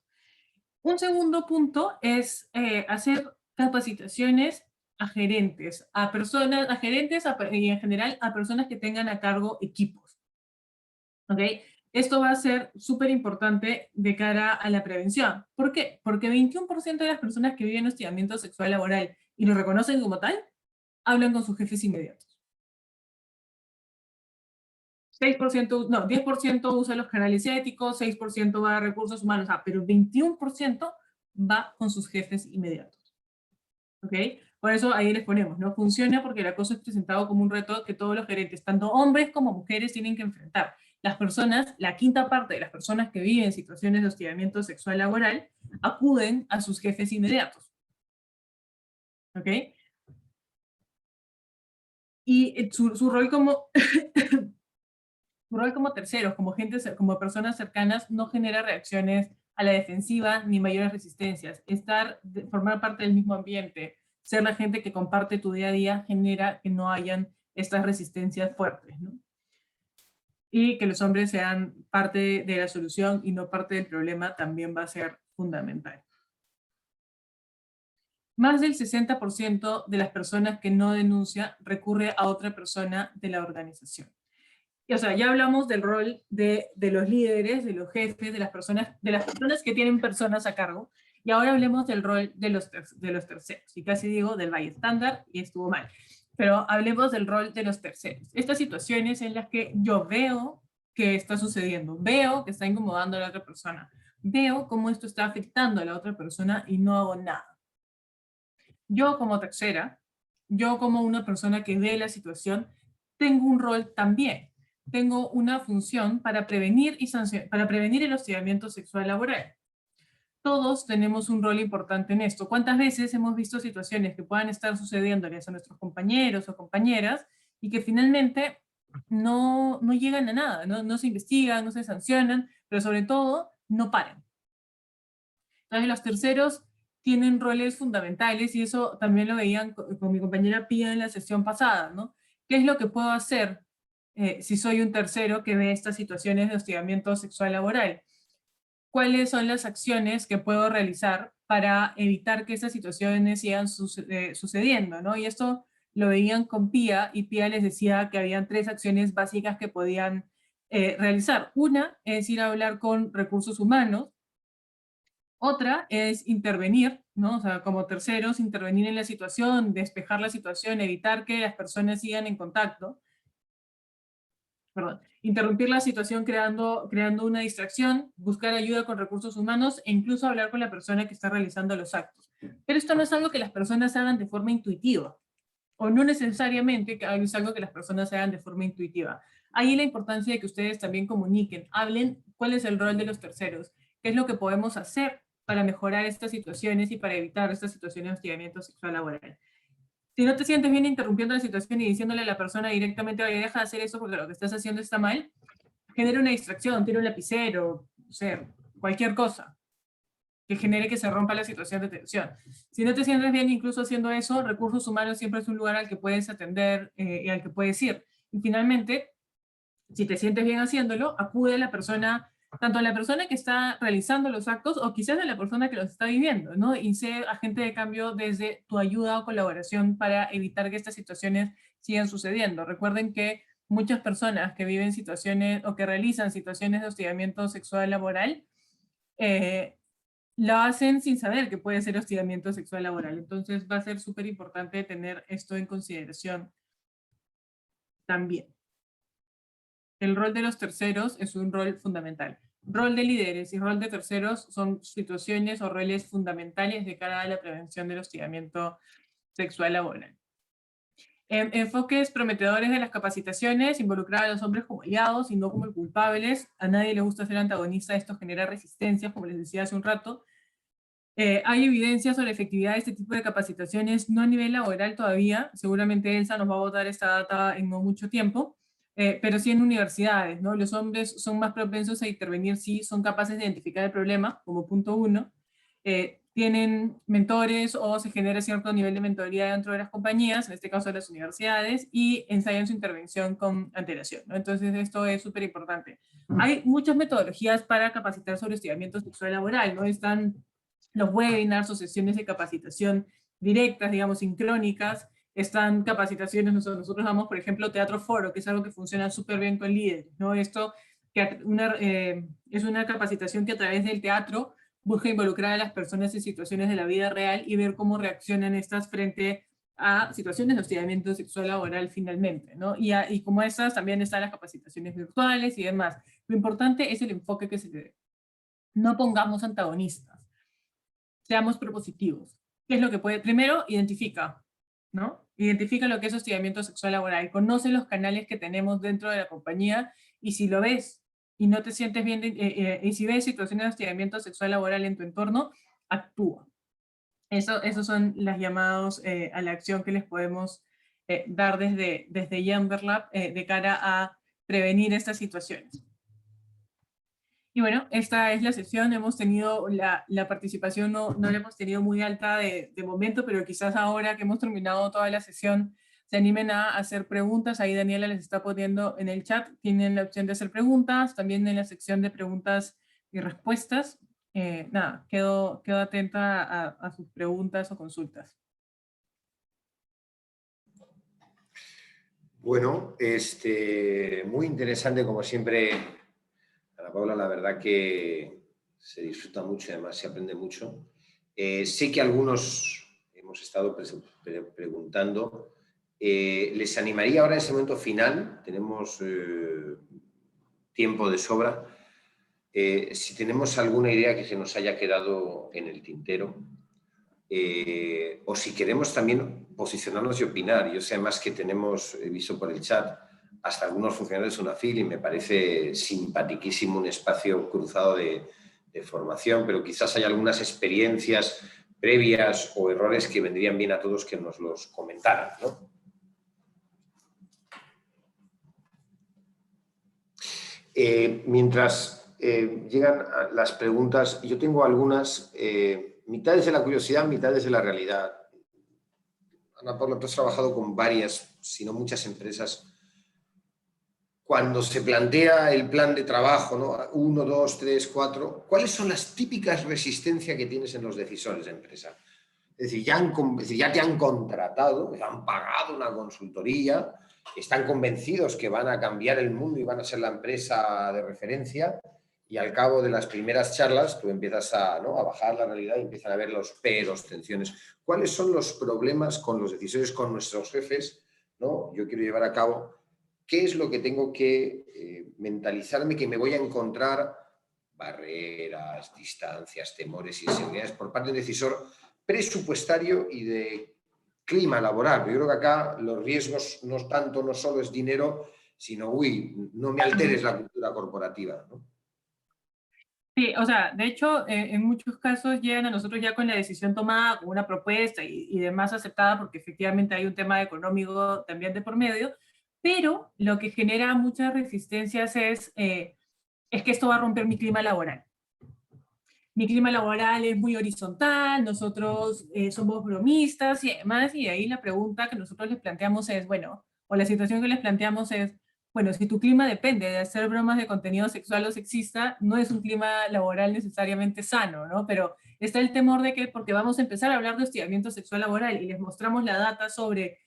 Un segundo punto es hacer capacitaciones a gerentes, a personas, a gerentes y en general a personas que tengan a cargo equipos. ¿Ok? Esto va a ser súper importante de cara a la prevención. ¿Por qué? Porque 21% de las personas que viven hostigamiento sexual laboral y lo reconocen como tal, hablan con sus jefes inmediatos. 6%, no, 10% usa los canales éticos, 6% va a recursos humanos, pero 21% va con sus jefes inmediatos. ¿Ok? Por eso ahí les ponemos, ¿no? Funciona porque el acoso es presentado como un reto que todos los gerentes, tanto hombres como mujeres, tienen que enfrentar. Las personas, la quinta parte de las personas que viven situaciones de hostigamiento sexual laboral, acuden a sus jefes inmediatos. ¿Ok? Y su rol como su rol como terceros, como personas cercanas, no genera reacciones a la defensiva ni mayores resistencias. Formar parte del mismo ambiente, ser la gente que comparte tu día a día, genera que no hayan estas resistencias fuertes, ¿no? Y que los hombres sean parte de la solución y no parte del problema también va a ser fundamental. Más del 60% de las personas que no denuncia recurre a otra persona de la organización. O sea, ya hablamos del rol de los líderes, de los jefes, de las personas que tienen personas a cargo, y ahora hablemos del rol de los terceros. Y casi digo del bystander, y estuvo mal. Pero hablemos del rol de los terceros. Estas situaciones en las que yo veo que está sucediendo, veo que está incomodando a la otra persona, veo cómo esto está afectando a la otra persona y no hago nada. Yo como tercera, yo como una persona que ve la situación, tengo un rol también. Tengo una función para prevenir el hostigamiento sexual laboral. todos tenemos un rol importante en esto. ¿Cuántas veces hemos visto situaciones que puedan estar sucediéndoles a nuestros compañeros o compañeras y que finalmente no llegan a nada, no se investigan, no se sancionan, pero sobre todo no paran? Entonces los terceros tienen roles fundamentales y eso también lo veían con mi compañera Pía en la sesión pasada, ¿no? ¿Qué es lo que puedo hacer si soy un tercero que ve estas situaciones de hostigamiento sexual laboral? ¿Cuáles son las acciones que puedo realizar para evitar que estas situaciones sigan sucediendo, ¿no? Y esto lo veían con Pía, y Pía les decía que habían 3 acciones básicas que podían realizar. Una es ir a hablar con recursos humanos. Otra es intervenir, ¿no? O sea, como terceros, intervenir en la situación, despejar la situación, evitar que las personas sigan en contacto. Perdón, interrumpir la situación creando una distracción, buscar ayuda con recursos humanos e incluso hablar con la persona que está realizando los actos. Pero esto no es algo que las personas hagan de forma intuitiva, o no necesariamente es algo que las personas hagan de forma intuitiva. Ahí la importancia de que ustedes también comuniquen, hablen cuál es el rol de los terceros, qué es lo que podemos hacer para mejorar estas situaciones y para evitar estas situaciones de hostigamiento sexual laboral. Si no te sientes bien interrumpiendo la situación y diciéndole a la persona directamente, oye, deja de hacer eso porque lo que estás haciendo está mal, genera una distracción, tira un lapicero, o sea, cualquier cosa que genere que se rompa la situación de tensión. Si no te sientes bien incluso haciendo eso, recursos humanos siempre es un lugar al que puedes atender y al que puedes ir. Y finalmente, si te sientes bien haciéndolo, acude a la persona, tanto a la persona que está realizando los actos o quizás a la persona que los está viviendo, ¿no? Y sé agente de cambio desde tu ayuda o colaboración para evitar que estas situaciones sigan sucediendo. Recuerden que muchas personas que viven situaciones o que realizan situaciones de hostigamiento sexual laboral lo hacen sin saber que puede ser hostigamiento sexual laboral. Entonces va a ser súper importante tener esto en consideración también. El rol de los terceros es un rol fundamental. Rol de líderes y rol de terceros son situaciones o roles fundamentales de cara a la prevención del hostigamiento sexual laboral. Enfoques prometedores de las capacitaciones, involucrar a los hombres como aliados y no como culpables. A nadie le gusta ser antagonista, esto genera resistencia, como les decía hace un rato. Hay evidencia sobre la efectividad de este tipo de capacitaciones, no a nivel laboral todavía, seguramente Elsa nos va a botar esta data en no mucho tiempo, pero sí en universidades, ¿no? Los hombres son más propensos a intervenir si son capaces de identificar el problema, como punto 1, tienen mentores o se genera cierto nivel de mentoría dentro de las compañías, en este caso de las universidades, y ensayan su intervención con antelación, ¿no? Entonces esto es súper importante. Hay muchas metodologías para capacitar sobre hostigamiento sexual laboral, ¿no? Están los webinars o sesiones de capacitación directas, digamos, sincrónicas. Están capacitaciones, nosotros damos, por ejemplo, Teatro Foro, que es algo que funciona súper bien con líderes, ¿no? Esto que es una capacitación que a través del teatro busca involucrar a las personas en situaciones de la vida real y ver cómo reaccionan estas frente a situaciones de hostigamiento sexual laboral finalmente, ¿no? Y como esas también están las capacitaciones virtuales y demás. Lo importante es el enfoque que se le dé. No pongamos antagonistas. Seamos propositivos. ¿Qué es lo que puede? Primero, identifica, ¿no? Identifica lo que es hostigamiento sexual laboral. Conoce los canales que tenemos dentro de la compañía y si lo ves y no te sientes bien, y si ves situaciones de hostigamiento sexual laboral en tu entorno, actúa. Esos son los llamados a la acción que les podemos dar desde Yanberlab de cara a prevenir estas situaciones. Y bueno, esta es la sesión, hemos tenido la participación, no la hemos tenido muy alta de momento, pero quizás ahora que hemos terminado toda la sesión se animen a hacer preguntas. Ahí Daniela les está poniendo en el chat, tienen la opción de hacer preguntas, también en la sección de preguntas y respuestas. Nada, quedo atenta a sus preguntas o consultas. Bueno, muy interesante como siempre, Ana Paula, la verdad que se disfruta mucho y además se aprende mucho. Sé que algunos hemos estado preguntando. Les animaría ahora en ese momento final, tenemos tiempo de sobra, si tenemos alguna idea que se nos haya quedado en el tintero, o si queremos también posicionarnos y opinar. Yo sé además que tenemos, he visto por el chat, hasta algunos funcionarios de UNAFIL y me parece simpaticísimo un espacio cruzado de de formación, pero quizás hay algunas experiencias previas o errores que vendrían bien a todos que nos los comentaran, ¿no? Mientras llegan las preguntas, yo tengo algunas, mitades de la curiosidad, mitades de la realidad. Ana Paula, tú has trabajado con varias, si no muchas empresas. Cuando se plantea el plan de trabajo, ¿no? 1, 2, 3, 4, ¿cuáles son las típicas resistencias que tienes en los decisores de empresa? Es decir, ya te han contratado, te han pagado una consultoría, están convencidos que van a cambiar el mundo y van a ser la empresa de referencia, y al cabo de las primeras charlas tú empiezas a bajar la realidad y empiezan a ver los peros, tensiones. ¿Cuáles son los problemas con los decisores, con nuestros jefes, ¿no? Yo quiero llevar a cabo, ¿qué es lo que tengo que mentalizarme que me voy a encontrar? Barreras, distancias, temores, inseguridades por parte del decisor presupuestario y de clima laboral. Yo creo que acá los riesgos no solo es dinero, sino, no me alteres la cultura corporativa, ¿no? Sí, o sea, de hecho, en muchos casos llegan a nosotros ya con la decisión tomada, con una propuesta y demás aceptada, porque efectivamente hay un tema económico también de por medio, pero lo que genera muchas resistencias es que esto va a romper mi clima laboral. Mi clima laboral es muy horizontal, nosotros somos bromistas y demás, y ahí la pregunta que nosotros les planteamos es, bueno, o la situación que les planteamos es, bueno, si tu clima depende de hacer bromas de contenido sexual o sexista, no es un clima laboral necesariamente sano, ¿no? Pero está el temor de que, porque vamos a empezar a hablar de hostigamiento sexual laboral y les mostramos la data sobre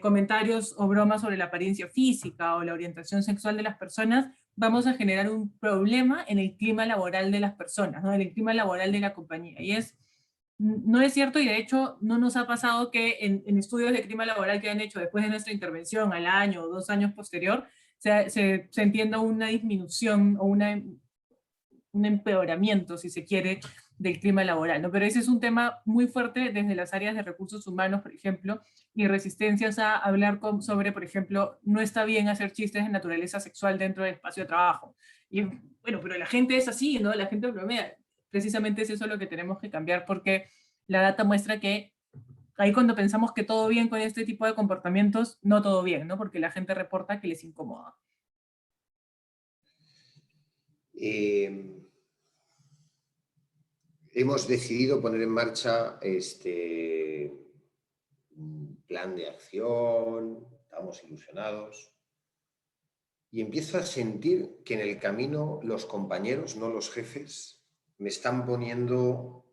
comentarios o bromas sobre la apariencia física o la orientación sexual de las personas, vamos a generar un problema en el clima laboral de las personas, ¿no? En el clima laboral de la compañía. Y no es cierto, y de hecho no nos ha pasado que en estudios de clima laboral que han hecho después de nuestra intervención al año o 2 años posterior, se entienda una disminución o un empeoramiento, si se quiere, del clima laboral, ¿no? Pero ese es un tema muy fuerte desde las áreas de recursos humanos, por ejemplo, y resistencias a hablar sobre, por ejemplo, no está bien hacer chistes de naturaleza sexual dentro del espacio de trabajo. Y bueno, pero la gente es así, ¿no? La gente bromea. Precisamente es eso lo que tenemos que cambiar, porque la data muestra que ahí cuando pensamos que todo bien con este tipo de comportamientos, no todo bien, ¿no? Porque la gente reporta que les incomoda. Hemos decidido poner en marcha un plan de acción, estamos ilusionados, y empiezo a sentir que en el camino los compañeros, no los jefes, me están poniendo...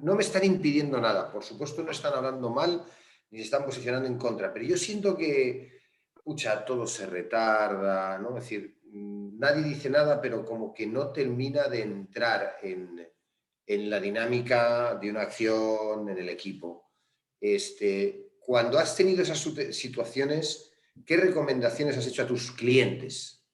no me están impidiendo nada, por supuesto no están hablando mal ni se están posicionando en contra, pero yo siento que, todo se retarda, ¿no? Es decir, nadie dice nada, pero como que no termina de entrar en la dinámica de una acción en el equipo. Cuando has tenido esas situaciones, ¿qué recomendaciones has hecho a tus clientes?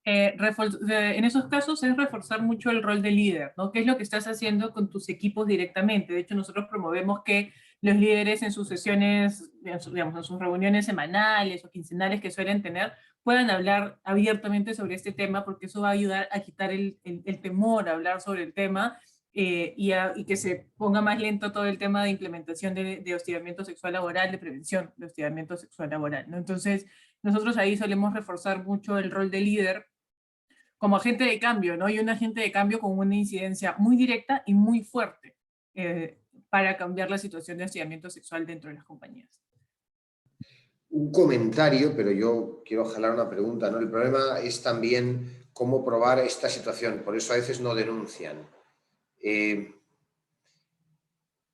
En esos casos es reforzar mucho el rol de líder, ¿no? ¿Qué es lo que estás haciendo con tus equipos directamente? De hecho, nosotros promovemos que los líderes en sus sesiones, digamos, en sus reuniones semanales o quincenales que suelen tener, puedan hablar abiertamente sobre este tema, porque eso va a ayudar a quitar el temor a hablar sobre el tema y que se ponga más lento todo el tema de implementación de hostigamiento sexual laboral, de prevención de hostigamiento sexual laboral, ¿no? Entonces, nosotros ahí solemos reforzar mucho el rol de líder como agente de cambio, ¿no? Y un agente de cambio con una incidencia muy directa y muy fuerte para cambiar la situación de hostigamiento sexual dentro de las compañías. Un comentario, pero yo quiero jalar una pregunta, ¿no? El problema es también cómo probar esta situación, por eso a veces no denuncian.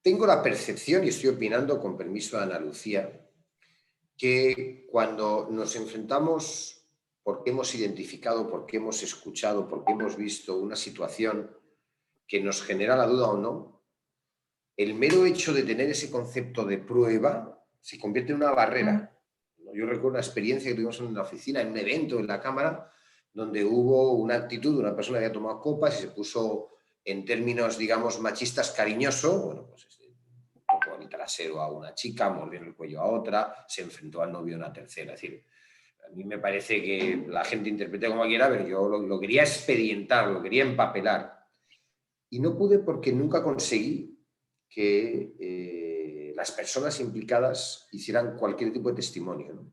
Tengo la percepción, y estoy opinando con permiso de Ana Lucía, que cuando nos enfrentamos porque hemos identificado, porque hemos escuchado, porque hemos visto una situación que nos genera la duda o no, el mero hecho de tener ese concepto de prueba se convierte en una barrera. Yo recuerdo una experiencia que tuvimos en la oficina, en un evento en la Cámara, donde hubo una actitud de una persona que había tomado copas y se puso, en términos, digamos, machistas, cariñoso, bueno, pues tocó el trasero a una chica, mordió el cuello a otra, se enfrentó al novio a una tercera. Es decir, A mí me parece que la gente interprete como quiera, pero yo lo quería expedientar, lo quería empapelar. Y no pude porque nunca conseguí que las personas implicadas hicieran cualquier tipo de testimonio, ¿no?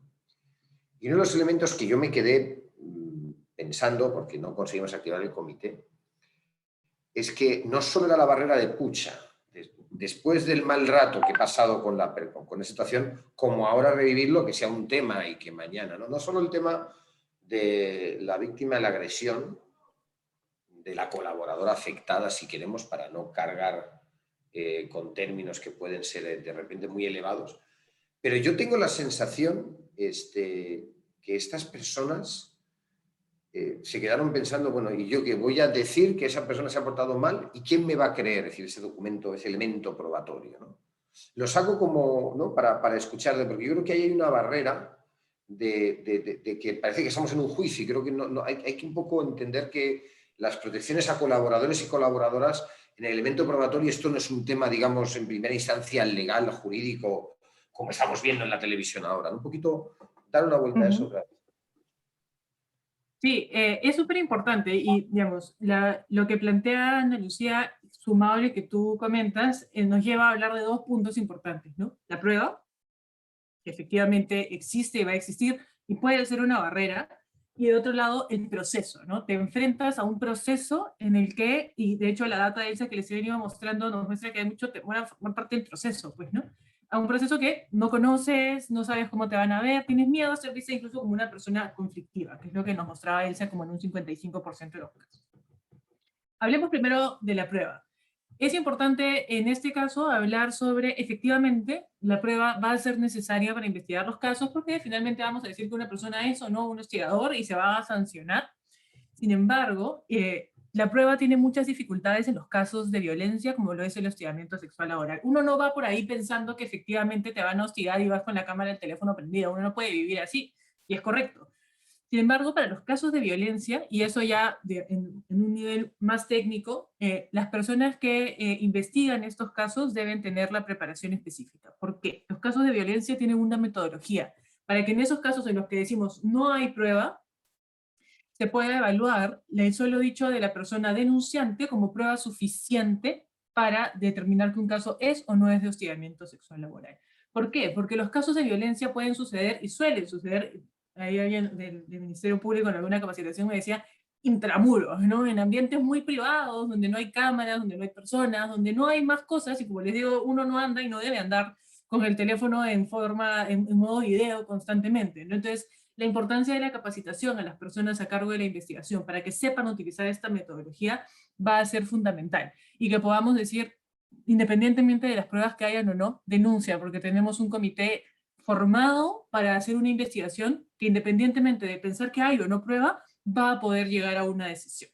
Y uno de los elementos que yo me quedé pensando, porque no conseguimos activar el comité, es que no solo era la barrera de pucha, después del mal rato que he pasado con la situación, como ahora revivirlo, que sea un tema y que mañana, ¿no? No solo el tema de la víctima de la agresión, de la colaboradora afectada, si queremos, para no cargar con términos que pueden ser de repente muy elevados, pero yo tengo la sensación que estas personas se quedaron pensando, bueno, ¿y yo qué voy a decir que esa persona se ha portado mal? ¿Y quién me va a creer? Es decir, ese documento, ese elemento probatorio, ¿no? Lo saco como, ¿no? para escucharle, porque yo creo que ahí hay una barrera de que parece que estamos en un juicio y creo que hay que un poco entender que las protecciones a colaboradores y colaboradoras en el elemento probatorio, esto no es un tema, digamos, en primera instancia legal, jurídico, como estamos viendo en la televisión ahora, ¿no? Un poquito dar una vuelta a eso otra vez. Sí, es súper importante y, digamos, lo que plantea Ana Lucía, sumado a lo que tú comentas, nos lleva a hablar de dos puntos importantes, ¿no? La prueba, que efectivamente existe y va a existir y puede ser una barrera, y de otro lado, el proceso, ¿no? Te enfrentas a un proceso en el que, y de hecho la data de Elsa que les he venido mostrando nos muestra que hay mucho temor a formar parte del proceso, pues, ¿no? A un proceso que no conoces, no sabes cómo te van a ver, tienes miedo a ser vista incluso como una persona conflictiva, que es lo que nos mostraba Elsa como en un 55% de los casos. Hablemos primero de la prueba. Es importante en este caso hablar sobre, efectivamente, la prueba va a ser necesaria para investigar los casos porque finalmente vamos a decir que una persona es o no un hostigador y se va a sancionar. Sin embargo, la prueba tiene muchas dificultades en los casos de violencia, como lo es el hostigamiento sexual laboral. Uno no va por ahí pensando que efectivamente te van a hostigar y vas con la cámara del teléfono prendida. Uno no puede vivir así, y es correcto. Sin embargo, para los casos de violencia, y eso ya en un nivel más técnico, las personas que investigan estos casos deben tener la preparación específica. ¿Por qué? Los casos de violencia tienen una metodología para que en esos casos en los que decimos no hay prueba, se pueda evaluar el solo dicho de la persona denunciante como prueba suficiente para determinar que un caso es o no es de hostigamiento sexual laboral. ¿Por qué? Porque los casos de violencia pueden suceder y suelen suceder. Ahí alguien del Ministerio Público en alguna capacitación me decía intramuros, ¿no? En ambientes muy privados, donde no hay cámaras, donde no hay personas, donde no hay más cosas, y como les digo, uno no anda y no debe andar con el teléfono en modo video constantemente, ¿no? Entonces, la importancia de la capacitación a las personas a cargo de la investigación para que sepan utilizar esta metodología va a ser fundamental, y que podamos decir, independientemente de las pruebas que hayan o no, denuncia, porque tenemos un comité formado para hacer una investigación que, independientemente de pensar que hay o no prueba, va a poder llegar a una decisión.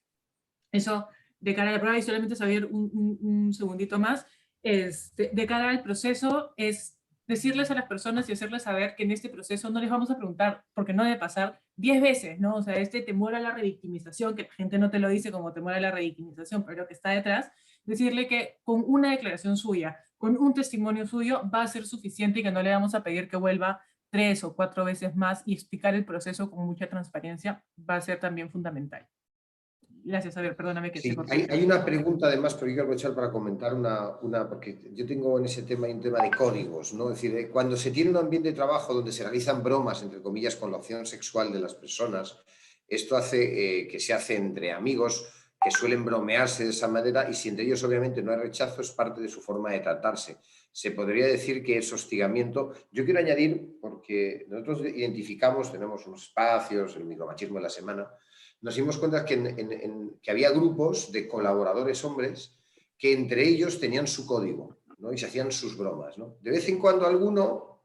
Eso de cara a la prueba. Y solamente saber un segundito más, de cara al proceso, es decirles a las personas y hacerles saber que en este proceso no les vamos a preguntar, porque no debe pasar 10 veces, ¿no? O sea, este temor a la revictimización, que la gente no te lo dice como temor a la revictimización, pero lo que está detrás, decirle que con una declaración suya, con un testimonio suyo, va a ser suficiente, y que no le vamos a pedir que vuelva 3 o 4 veces más, y explicar el proceso con mucha transparencia va a ser también fundamental. Gracias, Javier, perdóname que te Sí, corté. hay una pregunta además, pero quiero aprovechar para comentar porque yo tengo en ese tema un tema de códigos, ¿no? Es decir, cuando se tiene un ambiente de trabajo donde se realizan bromas, entre comillas, con la opción sexual de las personas, esto hace que se hace entre amigos que suelen bromearse de esa manera, y si entre ellos obviamente no hay rechazo, es parte de su forma de tratarse. Se podría decir que es hostigamiento. Yo quiero añadir, porque nosotros identificamos, tenemos unos espacios, el micromachismo de la semana, nos dimos cuenta que había grupos de colaboradores hombres que entre ellos tenían su código, ¿no? Y se hacían sus bromas, ¿no? De vez en cuando alguno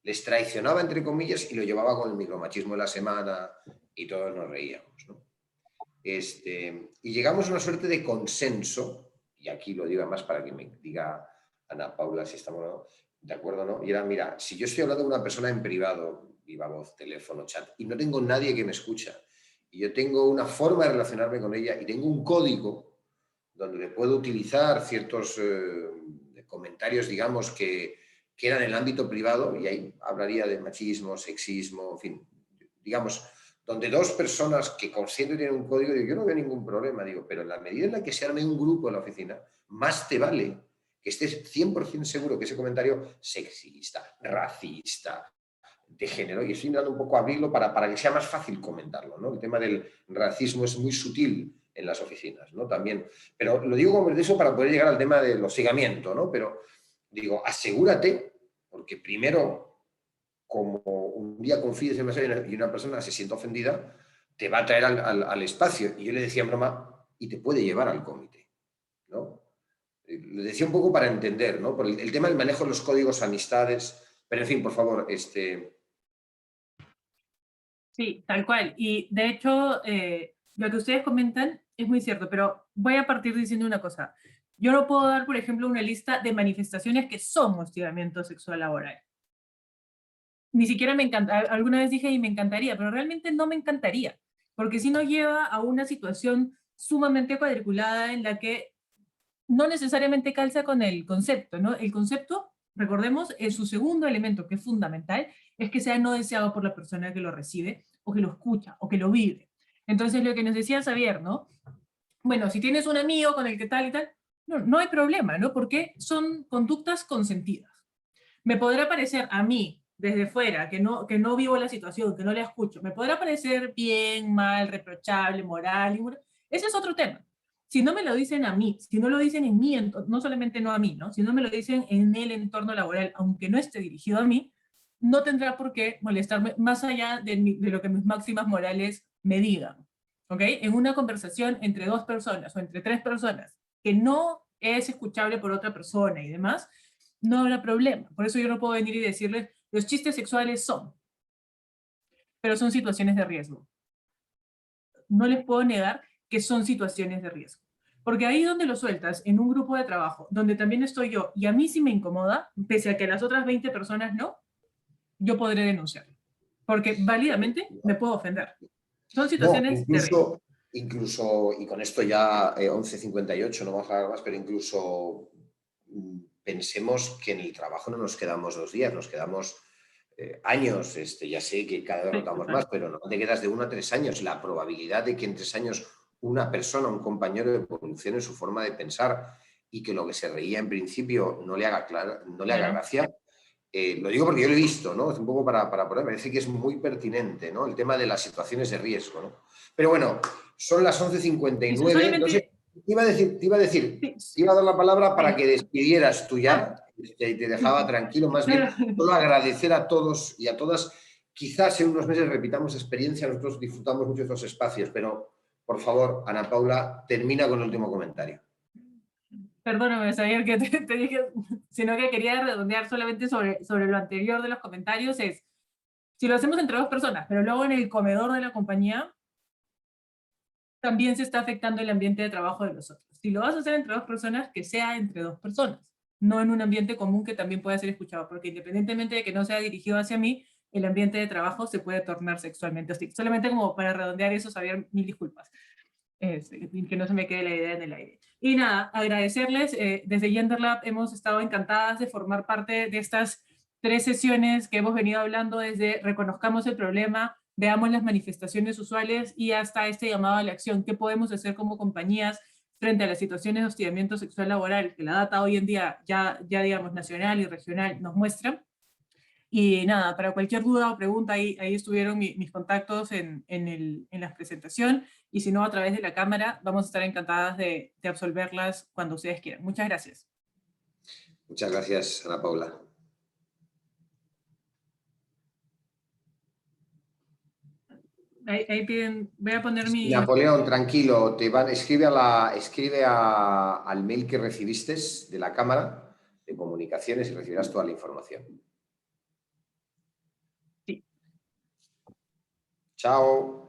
les traicionaba, entre comillas, y lo llevaba con el micromachismo de la semana y todos nos reíamos, ¿no? Y llegamos a una suerte de consenso, y aquí lo digo más para que me diga Ana Paula si estamos de acuerdo o no, y era, mira, si yo estoy hablando con una persona en privado, viva voz, teléfono, chat, y no tengo nadie que me escucha, y yo tengo una forma de relacionarme con ella y tengo un código donde le puedo utilizar ciertos comentarios, digamos, que eran en el ámbito privado, y ahí hablaría de machismo, sexismo, en fin, digamos, donde dos personas que consienten tienen un código, digo, yo no veo ningún problema, digo, pero en la medida en la que se arme un grupo en la oficina, más te vale que estés 100% seguro que ese comentario sexista, racista, de género, y estoy intentando un poco abrirlo para que sea más fácil comentarlo, ¿no? El tema del racismo es muy sutil en las oficinas, ¿no? También, pero lo digo como de eso para poder llegar al tema del hostigamiento, ¿no? Pero digo, asegúrate, porque primero, como un día confíes en una persona y una persona se siente ofendida, te va a traer al espacio. Y yo le decía en broma, y te puede llevar al comité, ¿no? Le decía un poco para entender, ¿no? Por el tema del manejo de los códigos, amistades, pero en fin, por favor, Sí, tal cual. Y de hecho, lo que ustedes comentan es muy cierto, pero voy a partir diciendo una cosa. Yo no puedo dar, por ejemplo, una lista de manifestaciones que son hostigamiento sexual laboral. Ni siquiera me encanta, alguna vez dije y me encantaría, pero realmente no me encantaría, porque si no lleva a una situación sumamente cuadriculada en la que no necesariamente calza con el concepto, ¿no? El concepto, recordemos, es su segundo elemento que es fundamental, es que sea no deseado por la persona que lo recibe, o que lo escucha, o que lo vive. Entonces, lo que nos decía Xavier, ¿no? Bueno, si tienes un amigo con el que tal y tal, no, no hay problema, ¿no? Porque son conductas consentidas. Me podrá parecer a mí, desde fuera, que no vivo la situación, que no la escucho, me podrá parecer bien, mal, reprochable, moral, ese es otro tema. Si no me lo dicen a mí, si no lo dicen en mí, no solamente no a mí, ¿no? Si no me lo dicen en el entorno laboral, aunque no esté dirigido a mí, no tendrá por qué molestarme más allá de lo que mis máximas morales me digan. ¿Ok? En una conversación entre dos personas o entre tres personas que no es escuchable por otra persona y demás, no habrá problema. Por eso yo no puedo venir y decirles, los chistes sexuales son, pero son situaciones de riesgo. No les puedo negar que son situaciones de riesgo. Porque ahí donde lo sueltas, en un grupo de trabajo, donde también estoy yo, y a mí sí me incomoda, pese a que a las otras 20 personas no, yo podré denunciarlo. Porque válidamente me puedo ofender. Son no, situaciones de riesgo. incluso, y con esto ya 11:58, no vamos a hablar más, pero incluso pensemos que en el trabajo no nos quedamos 2 días, nos quedamos años. Ya sé que cada vez rotamos más, pero no te quedas de 1 a 3 años. La probabilidad de que en 3 años una persona, un compañero, evolucione su forma de pensar y que lo que se reía en principio no le haga gracia. Lo digo porque yo lo he visto, ¿no? Es un poco para poner, me parece que es muy pertinente, ¿no? El tema de las situaciones de riesgo, ¿no? Pero bueno, son las 11:59. Solamente... No sé, te iba a dar la palabra para que despidieras tú ya, y te dejaba tranquilo. Más bien, solo agradecer a todos y a todas. Quizás en unos meses repitamos experiencia, nosotros disfrutamos mucho de estos espacios, pero por favor, Ana Paula, termina con el último comentario. Perdóname, Xavier, que te dije, sino que quería redondear solamente sobre lo anterior de los comentarios, es, si lo hacemos entre dos personas, pero luego en el comedor de la compañía, también se está afectando el ambiente de trabajo de los otros. Si lo vas a hacer entre dos personas, que sea entre dos personas, no en un ambiente común que también pueda ser escuchado, porque independientemente de que no sea dirigido hacia mí, el ambiente de trabajo se puede tornar sexualmente hostil. Solamente como para redondear eso, Xavier, mil disculpas. Que no se me quede la idea en el aire. Y nada, agradecerles. Desde GenderLab hemos estado encantadas de formar parte de estas 3 sesiones que hemos venido hablando desde reconozcamos el problema, veamos las manifestaciones usuales y hasta este llamado a la acción. ¿Qué podemos hacer como compañías frente a las situaciones de hostigamiento sexual laboral que la data hoy en día ya digamos nacional y regional nos muestra? Y nada, para cualquier duda o pregunta, ahí estuvieron mis contactos en la presentación, y si no, a través de la cámara, vamos a estar encantadas de absolverlas cuando ustedes quieran. Muchas gracias. Muchas gracias, Ana Paula. Ahí piden, voy a poner mi... Napoleón, tranquilo, escribe al mail que recibiste de la Cámara de Comunicaciones y recibirás toda la información. Sí. Chao.